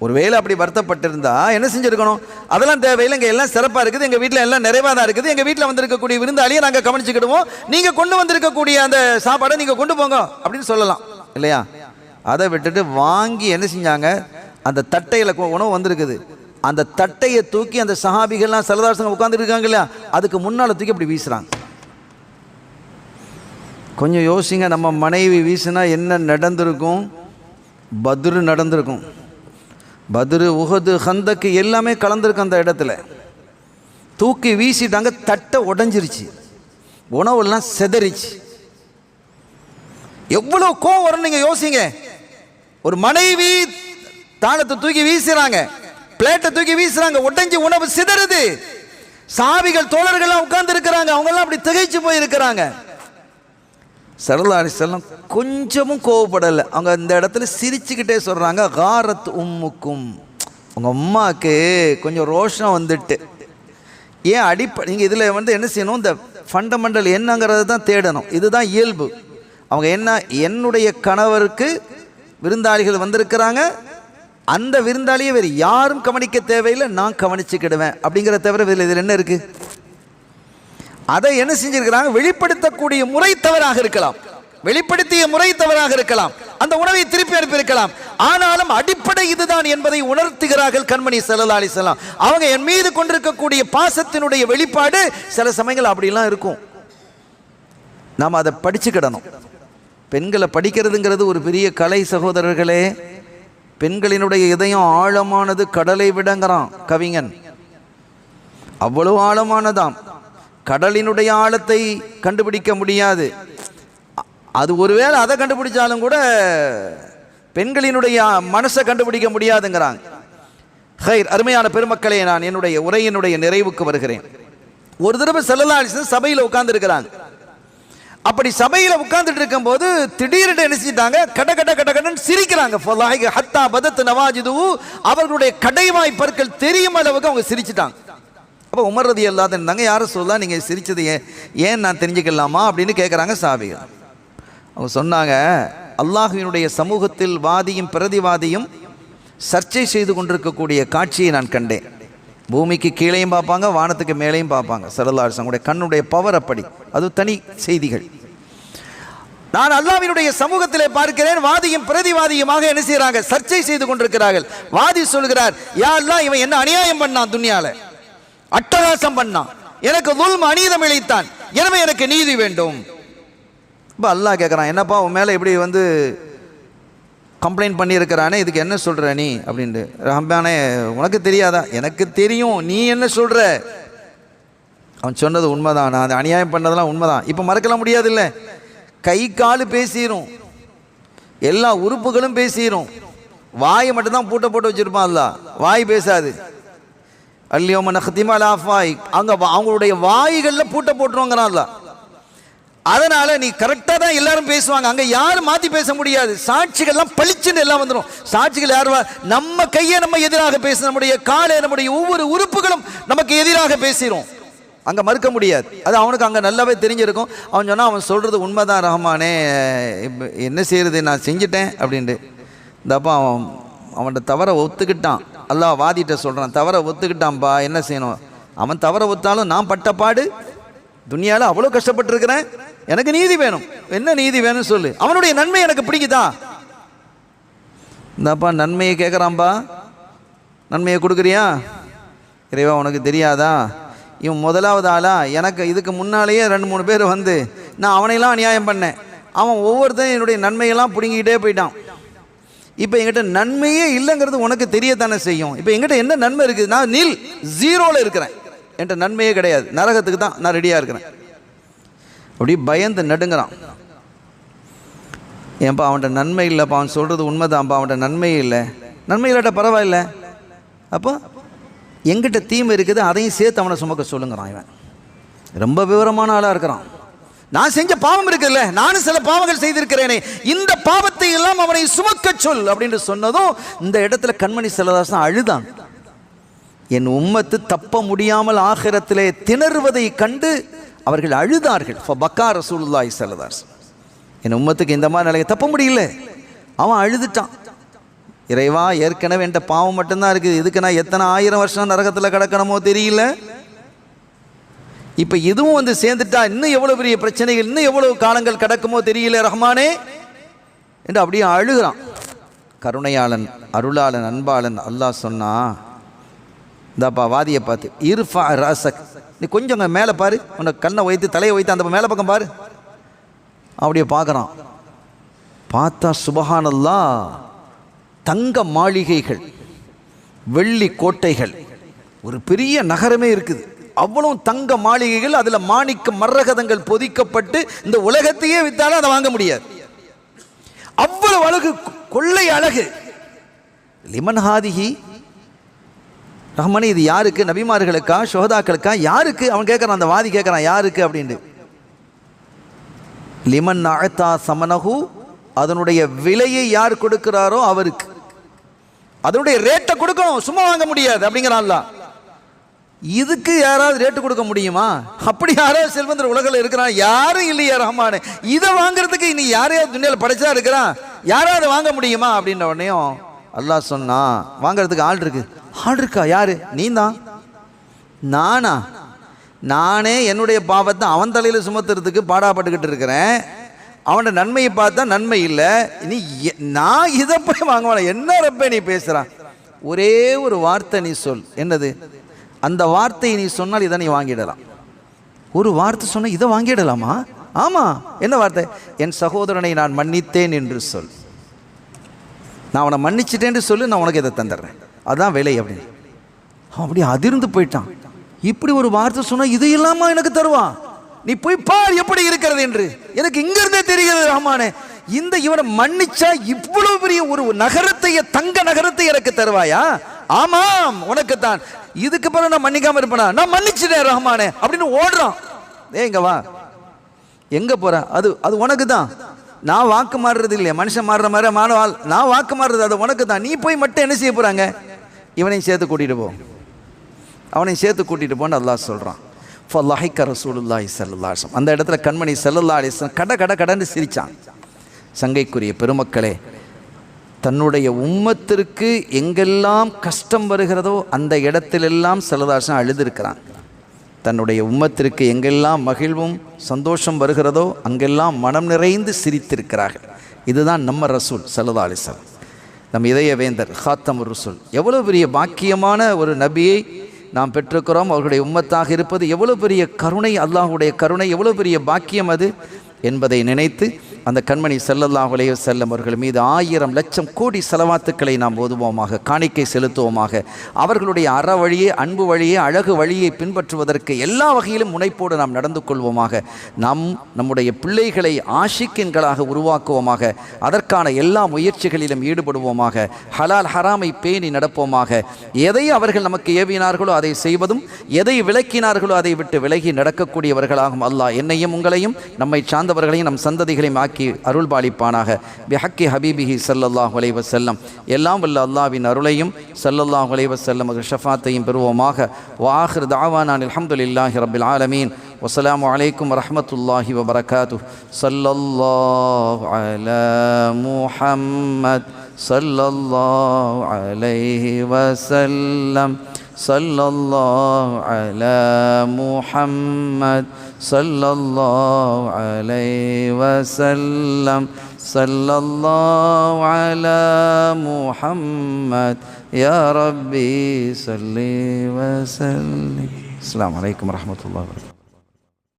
S1: ஒருவேளை அப்படி வருத்தப்பட்டிருந்தா என்ன செஞ்சுருக்கணும், அதெல்லாம் தேவையில்லை, இங்கே எல்லாம் சிறப்பாக இருக்குது, எங்கள் வீட்டில் எல்லாம் நிறைவாக தான் இருக்குது, எங்கள் வீட்டில் வந்திருக்கக்கூடிய விருந்தாளியை நாங்கள் கவனிச்சுக்கிடுவோம், நீங்கள் கொண்டு வந்திருக்கக்கூடிய அந்த சாப்பாடை நீங்கள் கொண்டு போங்க அப்படின்னு சொல்லலாம் இல்லையா? அதை விட்டுட்டு வாங்கி என்ன செஞ்சாங்க, அந்த தட்டையில் உணவு வந்திருக்குது, அந்த தட்டையை தூக்கி அந்த சஹாபிகள்லாம் சல்லல்லாஹு உட்காந்துருக்காங்க இல்லையா, அதுக்கு முன்னால் தூக்கி அப்படி வீசுகிறாங்க. கொஞ்சம் யோசிங்க, நம்ம மனைவி வீசினா என்ன நடந்திருக்கும்? பத்ரு நடந்திருக்கும். பத்ரு, உஹது, ஹந்தக்கு எல்லாமே கலந்துருக்கு அந்த இடத்துல. தூக்கி வீசிட்டாங்க, தட்டை உடஞ்சிருச்சு, உணவெல்லாம் செதறிச்சு. எவ்வளோ கோவம் வரும் நீங்க யோசிங்க. ஒரு மனைவி தாளத்தை தூக்கி வீசுறாங்க, பிளேட்டை தூக்கி வீசுறாங்க, உடைஞ்சு உணவு சிதறுது. சாபிகள் தோழர்கள்லாம் உட்கார்ந்து இருக்கிறாங்க, அவங்க எல்லாம் அப்படி திகைச்சு போய் இருக்கிறாங்க. ஸல்லல்லாஹு அலைஹி வஸல்லம் கொஞ்சமும் கோவப்படலை. அவங்க இந்த இடத்துல சிரிச்சுக்கிட்டே சொல்றாங்க, காரத் உம்முக்கும், உங்க அம்மாவுக்கு கொஞ்சம் ரோஷம் வந்துட்டு. ஏன் நீங்கள் இதில் என்ன செய்யணும், இந்த ஃபண்டமெண்டல் என்னங்கிறத தான் தேடணும். இதுதான் இயல்பு. அவங்க என்ன, என்னுடைய கணவருக்கு விருந்தாளிகள் வந்திருக்கிறாங்க, அந்த விருந்தாளியை வேறு யாரும் கவனிக்க தேவையில்லை, நான் கவனிச்சுக்கிடுவேன் அப்படிங்கிற தவிர இதில் என்ன இருக்கு? அதை என்ன செஞ்சிருக்கிறாங்க, வெளிப்படுத்தக்கூடிய முறை தவறாக இருக்கலாம், வெளிப்படுத்திய முறை தவறாக இருக்கலாம், அந்த உணவை திருப்பி அனுப்பியிருக்கலாம். ஆனாலும் அடிப்படை இதுதான் என்பதை உணர்த்துகிறார்கள் கண்மணி ஸல்லல்லாஹு அலைஹி வஸல்லம். அவங்க என் மீது கொண்டிருக்கக்கூடிய பாசத்தினுடைய வெளிப்பாடு சில சமயங்கள் அப்படிலாம் இருக்கும். நாம் அதை படிச்சுக்கிடணும். பெண்களை படிக்கிறதுங்கிறது ஒரு பெரிய கலை சகோதரர்களே. பெண்களினுடைய இதயம் ஆழமானது, கடலை விடங்கிறான் கவிஞன். அவ்வளவு ஆழமானதாம். கடலினுடைய ஆழத்தை கண்டுபிடிக்க முடியாது. அது ஒருவேளை அதை கண்டுபிடிச்சாலும் கூட பெண்களினுடைய மனசை கண்டுபிடிக்க முடியாதுங்கிறாங்க. ஹைர், அருமையான பெருமக்களே, நான் என்னுடைய உரையினுடைய நிறைவுக்கு வருகிறேன். ஒரு தடவை ஸல்லல்லாஹு அலைஹி வஸல்லம் சபையில் உட்கார்ந்து இருக்கிறாங்க. அப்படி சபையில் உட்கார்ந்துட்டு இருக்கும் போது திடீர்னு என்ன செஞ்சிட்டாங்க, கட கட கட கடன்னு சிரிக்கிறாங்க. ஹத்தா பதத் நவாஜிது, அவர்களுடைய கடைவாய் பற்கள் தெரியும் அளவுக்கு அவங்க சிரிச்சிட்டாங்க. அப்போ உமர் ரலியல்லாஹு அன்ஹு இருந்தாங்க, யாரும் சொல்லலாம், நீங்கள் சிரிச்சது ஏன் நான் தெரிஞ்சுக்கலாமா அப்படின்னு கேட்குறாங்க சாபிகள். அவங்க சொன்னாங்க, அல்லாஹ்வினுடைய சமூகத்தில் வாதியும் பிரதிவாதியும் சர்ச்சை செய்து கொண்டிருக்கக்கூடிய காட்சியை நான் கண்டேன். பூமிக்கு கீழேயும் பார்ப்பாங்க, வானத்துக்கு மேலேயும் பார்ப்பாங்க. ஸல்லல்லாஹு அலைஹி வஸல்லம் கண்ணுடைய பவர் அப்படி. அது தனி செய்திகள். நான் அல்லாஹ்வினுடைய சமூகத்திலே பார்க்கிறேன், வாதியும் பிரதிவாதியுமாக என்ன செய்கிறாங்க, சர்ச்சை செய்து கொண்டிருக்கிறார்கள். வாதி சொல்கிறார், யா அல்லாஹ், இவன் என்ன அநியாயம் பண்ணான், துன்யால அட்டகாசம் பண்ணான், எனக்கு துல்ம் அநீதம் இழைத்தான், எனவே எனக்கு நீதி வேண்டும். இப்போ அல்லாஹ் கேட்குறான், என்னப்பா உன் மேலே இப்படி கம்ப்ளைண்ட் பண்ணியிருக்கிறானே, இதுக்கு என்ன சொல்கிற நீ அப்படின்ட்டு. ரஹ்மானே, உனக்கு தெரியாதா? எனக்கு தெரியும், நீ என்ன சொல்கிற? அவன் சொன்னது உண்மைதான், நான் அநியாயம் பண்ணதெல்லாம் உண்மைதான். இப்போ மறக்கலாம் முடியாது இல்லை, கை கால் பேசிடும், எல்லா உறுப்புகளும் பேசிடும், வாயை மட்டும்தான் பூட்டை போட்டு வச்சுருப்பான் அல்லாஹ், வாய் பேசாது. அல்லியோம நஹ்திமு அலா அஃப்வாஹி, அவங்களுடைய வாய்களில் பூட்டை போட்டுருவாங்கிறான் அல்லாஹ். அதனால நீ கரெக்டாக தான் எல்லாரும் பேசுவாங்க, அங்கே யாரும் மாற்றி பேச முடியாது. சாட்சிகள்லாம் பளிச்சுன்னு எல்லாம் வந்துடும். சாட்சிகள் யார்? நம்ம கையை நம்ம எதிராக பேச, நம்முடைய காலை, நம்முடைய ஒவ்வொரு உறுப்புகளும் நமக்கு எதிராக பேசிடும், அங்கே மறுக்க முடியாது. அது அவனுக்கு அங்கே நல்லாவே தெரிஞ்சிருக்கும். அவன் சொன்னால், அவன் சொல்கிறது உண்மைதான் ரஹ்மானே, என்ன செய்யறது, நான் செஞ்சிட்டேன் அப்படின்ட்டு. இந்தப்பா அவன்கிட்ட தவறை ஒத்துக்கிட்டான். அல்லாஹ் வாதிட்ட சொல்கிறான், தவறை ஒத்துக்கிட்டான்ப்பா, என்ன செய்யணும்? அவன் தவறை ஒத்தாலும் நான் பட்ட பாடு, துனியாவில் அவ்வளோ கஷ்டப்பட்டுருக்கிறேன், எனக்கு நீதி வேணும். என்ன நீதி வேணும்னு சொல்லு. அவனுடைய நன்மை எனக்கு பிடிக்குதா? இந்தப்பா நன்மையை கேட்குறான்பா, நன்மையை கொடுக்குறியா? இறைவா உனக்கு தெரியாதா, இவன் முதலாவது ஆளா? எனக்கு இதுக்கு முன்னாலேயே 2-3 பேர் நான் அவனையெல்லாம் அநியாயம் பண்ணேன், அவன் ஒவ்வொருத்தரும் என்னுடைய நன்மையெல்லாம் பிடுங்கிக்கிட்டே போயிட்டான். இப்போ எங்கிட்ட நன்மையே இல்லைங்கிறது உனக்கு தெரியத்தானே செய்யும். இப்போ எங்கிட்ட என்ன நன்மை இருக்குது? நான் நீல் ஜீரோவில் இருக்கிறேன், என்கிட்ட நன்மையே கிடையாது, நரகத்துக்கு தான் நான் ரெடியாக இருக்கிறேன். அப்படி பயந்து நடுங்கிறான். ஏன்பா அவன்கிட்ட நன்மை இல்லைப்பா, அவன் சொல்கிறது உண்மைதான்ப்பா, அவன்கிட்ட நன்மையே இல்லை. நன்மை இல்லாட்ட பரவாயில்ல, அப்போ எங்கிட்ட தீமை இருக்குது, அதையும் சேர்த்து அவனை சுமக்க சொல்லுங்கிறான். இவன் ரொம்ப விவரமான ஆளாக இருக்கிறான். நான் செஞ்ச பாவம் இருக்குல்ல, நானும் சில பாவங்கள் செய்திருக்கிறேனே, இந்த பாவத்தை எல்லாம் அவனை சுமக்க சொல் அப்படின்னு சொன்னதும் இந்த இடத்துல கண்மணி ஸல்லல்லாஹு அழுதான். என் உம்மத்து தப்ப முடியாமல் ஆகிரத்திலே திணறுவதை கண்டு அவர்கள் அழுதார்கள். ஃபபக்கா ரசூலுல்லாஹி ஸல்லல்லாஹு அலைஹி வஸல்லம், என் உம்மத்துக்கு இந்த மாதிரி நிலையை தப்ப முடியல, அவன் அழுதுட்டான். இறைவா, ஏற்கனவே என்கிட்ட பாவம் மட்டும்தான் இருக்குது, இதுக்கு நான் எத்தனை 1000 வருஷம் நரகத்தில் கிடக்கணுமோ தெரியல, இப்போ இதுவும் சேர்ந்துட்டா இன்னும் எவ்வளோ பெரிய பிரச்சனைகள், இன்னும் எவ்வளவு காலங்கள் கிடக்குமோ தெரியல ரஹ்மானே என்று அப்படியே அழுகிறான். கருணையாளன், அருளாளன், அன்பாளன் அல்லாஹ் சொன்னா, இந்தாப்பா வாதியை பார்த்து, இர்ஃபா ராசக், நீ கொஞ்சம் மேலே பாரு, உன்னை கண்ணை வைத்து தலையை வைத்து அந்த மேலே பக்கம் பாரு. அப்படியே பார்க்குறான். பார்த்தா சுபஹானல்லாஹ், தங்க மாளிகைகள், வெள்ளி கோட்டைகள், ஒரு பெரிய நகரமே இருக்குது. அவ்வளோ தங்க மாளிகைகள், அதில் மாணிக்க மரகதங்கள் பொதிக்கப்பட்டு இந்த உலகத்தையே வித்தாலும் அதை வாங்க முடியாது, அவ்வளவு அழகு, கொள்ளை அழகு. லிமன் ஹாதிஹி ரஹ்மானே, இது யாருக்கு? நபிமார்களுக்கா, ஷுஹதாக்களுக்கா, யாருக்கு? அவன் கேட்குறான், அந்த வாதி கேட்குறான், யாருக்கு அப்படின்ட்டு. லிமன் அஅதா சமனஹு, அதனுடைய விலையை யார் கொடுக்கிறாரோ அவருக்கு, அதனுடைய ரேட்டை கொடுக்கணும், சும்மா வாங்க முடியாது அப்படிங்கிறான் அல்லாஹ். இதுக்கு யாராவது ரேட்டு கொடுக்க முடியுமா? அப்படி யாராவது செல்வந்தர் உலகில் இருக்கிறான்? யாரும் இல்லையா ரஹ்மானே, இதை வாங்குறதுக்கு இனி யாரையாவது துனியாவில் படைச்சா இருக்கிறான், யாராவது வாங்க முடியுமா அப்படின்ற உடனேயும் அல்லாஹ் சொன்னா, வாங்கிறதுக்கு ஆள் இருக்கு. ஆள் இருக்கா? யாரு? நீ தான். நானா? நானே என்னுடைய பாவத்தை அவன் தலையில் சுமத்துறதுக்கு பாடாப்பட்டுக்கிட்டு இருக்கிறேன், அவனோட நன்மையை பார்த்தா நன்மை இல்லை, நீ நான் இதை போய் வாங்குவான? என்ன ரப்பே நீ பேசுகிறான்? ஒரே ஒரு வார்த்தை நீ சொல். என்னது? அந்த வார்த்தையை நீ சொன்னால் இதை நீ வாங்கிடலாம். ஒரு வார்த்தை சொன்ன இதை வாங்கிடலாமா? ஆமாம். என்ன வார்த்தை? என் சகோதரனை நான் மன்னித்தேன் என்று சொல். நான் அவனை மன்னிச்சிட்டேன்னு சொல்லு, நான் உனக்கு இதை தந்துடுறேன், அதுதான் விலை அப்படின்னு. அவன் அப்படி அதிர்ந்து போயிட்டான். இப்படி ஒரு வார்த்தை சொன்னால் இது இல்லாமா எனக்கு தருவான்? நீ போய் பார் எப்படி இருக்கிறது என்று. எனக்கு இங்கிருந்தே தெரிகிறது ரஹ்மானே, இந்த இவனை மன்னிச்சா இவ்வளவு பெரிய ஒரு நகரத்தை, தங்க நகரத்தை எனக்கு தருவாயா? ஆமாம், உனக்குத்தான். இதுக்கு பிறகு நான் மன்னிக்காம இருப்பேனா? நான் மன்னிச்சிட்டேன் ரஹ்மானே அப்படின்னு ஓடுறான். இங்க வா. எங்க போற? அது அது உனக்கு தான். நான் வாக்கு மாறுறது இல்லையா, மனுஷன் மாறுற மாதிரி மாணவாள், நான் வாக்கு மாறுறது அது உனக்கு தான். நீ போய் மட்டும் என்ன செய்ய போறாங்க? இவனையும் சேர்த்து கூட்டிட்டு போ, அவனையும் சேர்த்து கூட்டிட்டு போன்னு அல்லாஹ் சொல்றான். ஃபல்லஹிக ரசூலுல்லாஹி ஸல்லல்லாஹு அலைஹி வஸல்லம், அந்த இடத்துல கண்மணி ஸல்லல்லாஹு அலைஹி வஸல்லம் கட கட கடன்னு சிரிச்சான். சங்கைக்குரிய பெருமக்களே, தன்னுடைய உம்மத்திற்கு எங்கெல்லாம் கஷ்டம் வருகிறதோ அந்த இடத்திலெல்லாம் சல்லல்லாஹு அழுதிருக்கிறான். தன்னுடைய உம்மத்திற்கு எங்கெல்லாம் மகிழ்வும் சந்தோஷம் வருகிறதோ அங்கெல்லாம் மனம் நிறைந்து சிரித்திருக்கிறார்கள். இதுதான் நம்ம ரசூல் ஸல்லல்லாஹு அலைஹி வஸல்லம், நம் இதய வேந்தர் ஹாத்தமுர் ரசூல். எவ்வளோ பெரிய பாக்கியமான ஒரு நபியை நாம் பெற்றிருக்கிறோம். அவர்களுடைய உம்மத்தாக இருப்பது எவ்வளோ பெரிய கருணை, அல்லாஹுடைய கருணை, எவ்வளோ பெரிய பாக்கியம் அது என்பதை நினைத்து அந்த கண்மணி ஸல்லல்லாஹு அலைஹி வஸல்லம் அவர்கள் மீது 1000 லட்சம் கோடி ஸலவாத்துக்களை நாம் ஓதுவோமாக, காணிக்கை செலுத்துவோமாக. அவர்களுடைய அற வழியே, அன்பு வழியே, அழகு வழியை பின்பற்றுவதற்கு எல்லா வகையிலும் முனைப்போடு நாம் நடந்து கொள்வோமாக. நம்முடைய பிள்ளைகளை ஆஷிக்கின்களாக உருவாக்குவோமாக. அதற்கான எல்லா முயற்சிகளிலும் ஈடுபடுவோமாக. ஹலால் ஹராமை பேணி நடப்போமாக. எதை அவர்கள் நமக்கு ஏவினார்களோ அதை செய்வதும், எதை விளக்கினார்களோ அதை விட்டு விலகி நடக்கக்கூடியவர்களாகும் அல்லாஹ் என்னையும் உங்களையும் நம்மை சார்ந்தவர்களையும் நம் சந்ததிகளையும் அருள் பாலிப்பானாக. பிஹக்கி ஹபீபிஹி ஸல்லல்லாஹு அலைஹி வஸல்லம். எல்லாம் வல்ல அல்லாஹ்வின் அருளையும் ஸல்லல்லாஹு அலைஹி வஸல்லம் ஷஃபாத்தையும் பெறுவோமாக. வஆஹிர் தஅவானா அல்ஹம்துலில்லாஹி ரப்பில் ஆலமீன். வஸ்ஸலாமு அலைக்கும் வரஹ்மத்துல்லாஹி வபரகாத்துஹு. ஸல்லல்லாஹு அலா முஹம்மத் ஸல்லல்லாஹு அலைஹி வஸல்லம். ஸல்லல்லாஹு அலா முஹம்மத் ஸல்லல்லாஹு அலைஹி வஸல்லம். ஸல்லல்லாஹு அலா முஹம்மத் யா ரப்பி ஸல்லி வஸல்லிம். அஸ்ஸலாமு அலைக்கும் வரஹ்மத்துல்லாஹி வபரகாத்துஹு.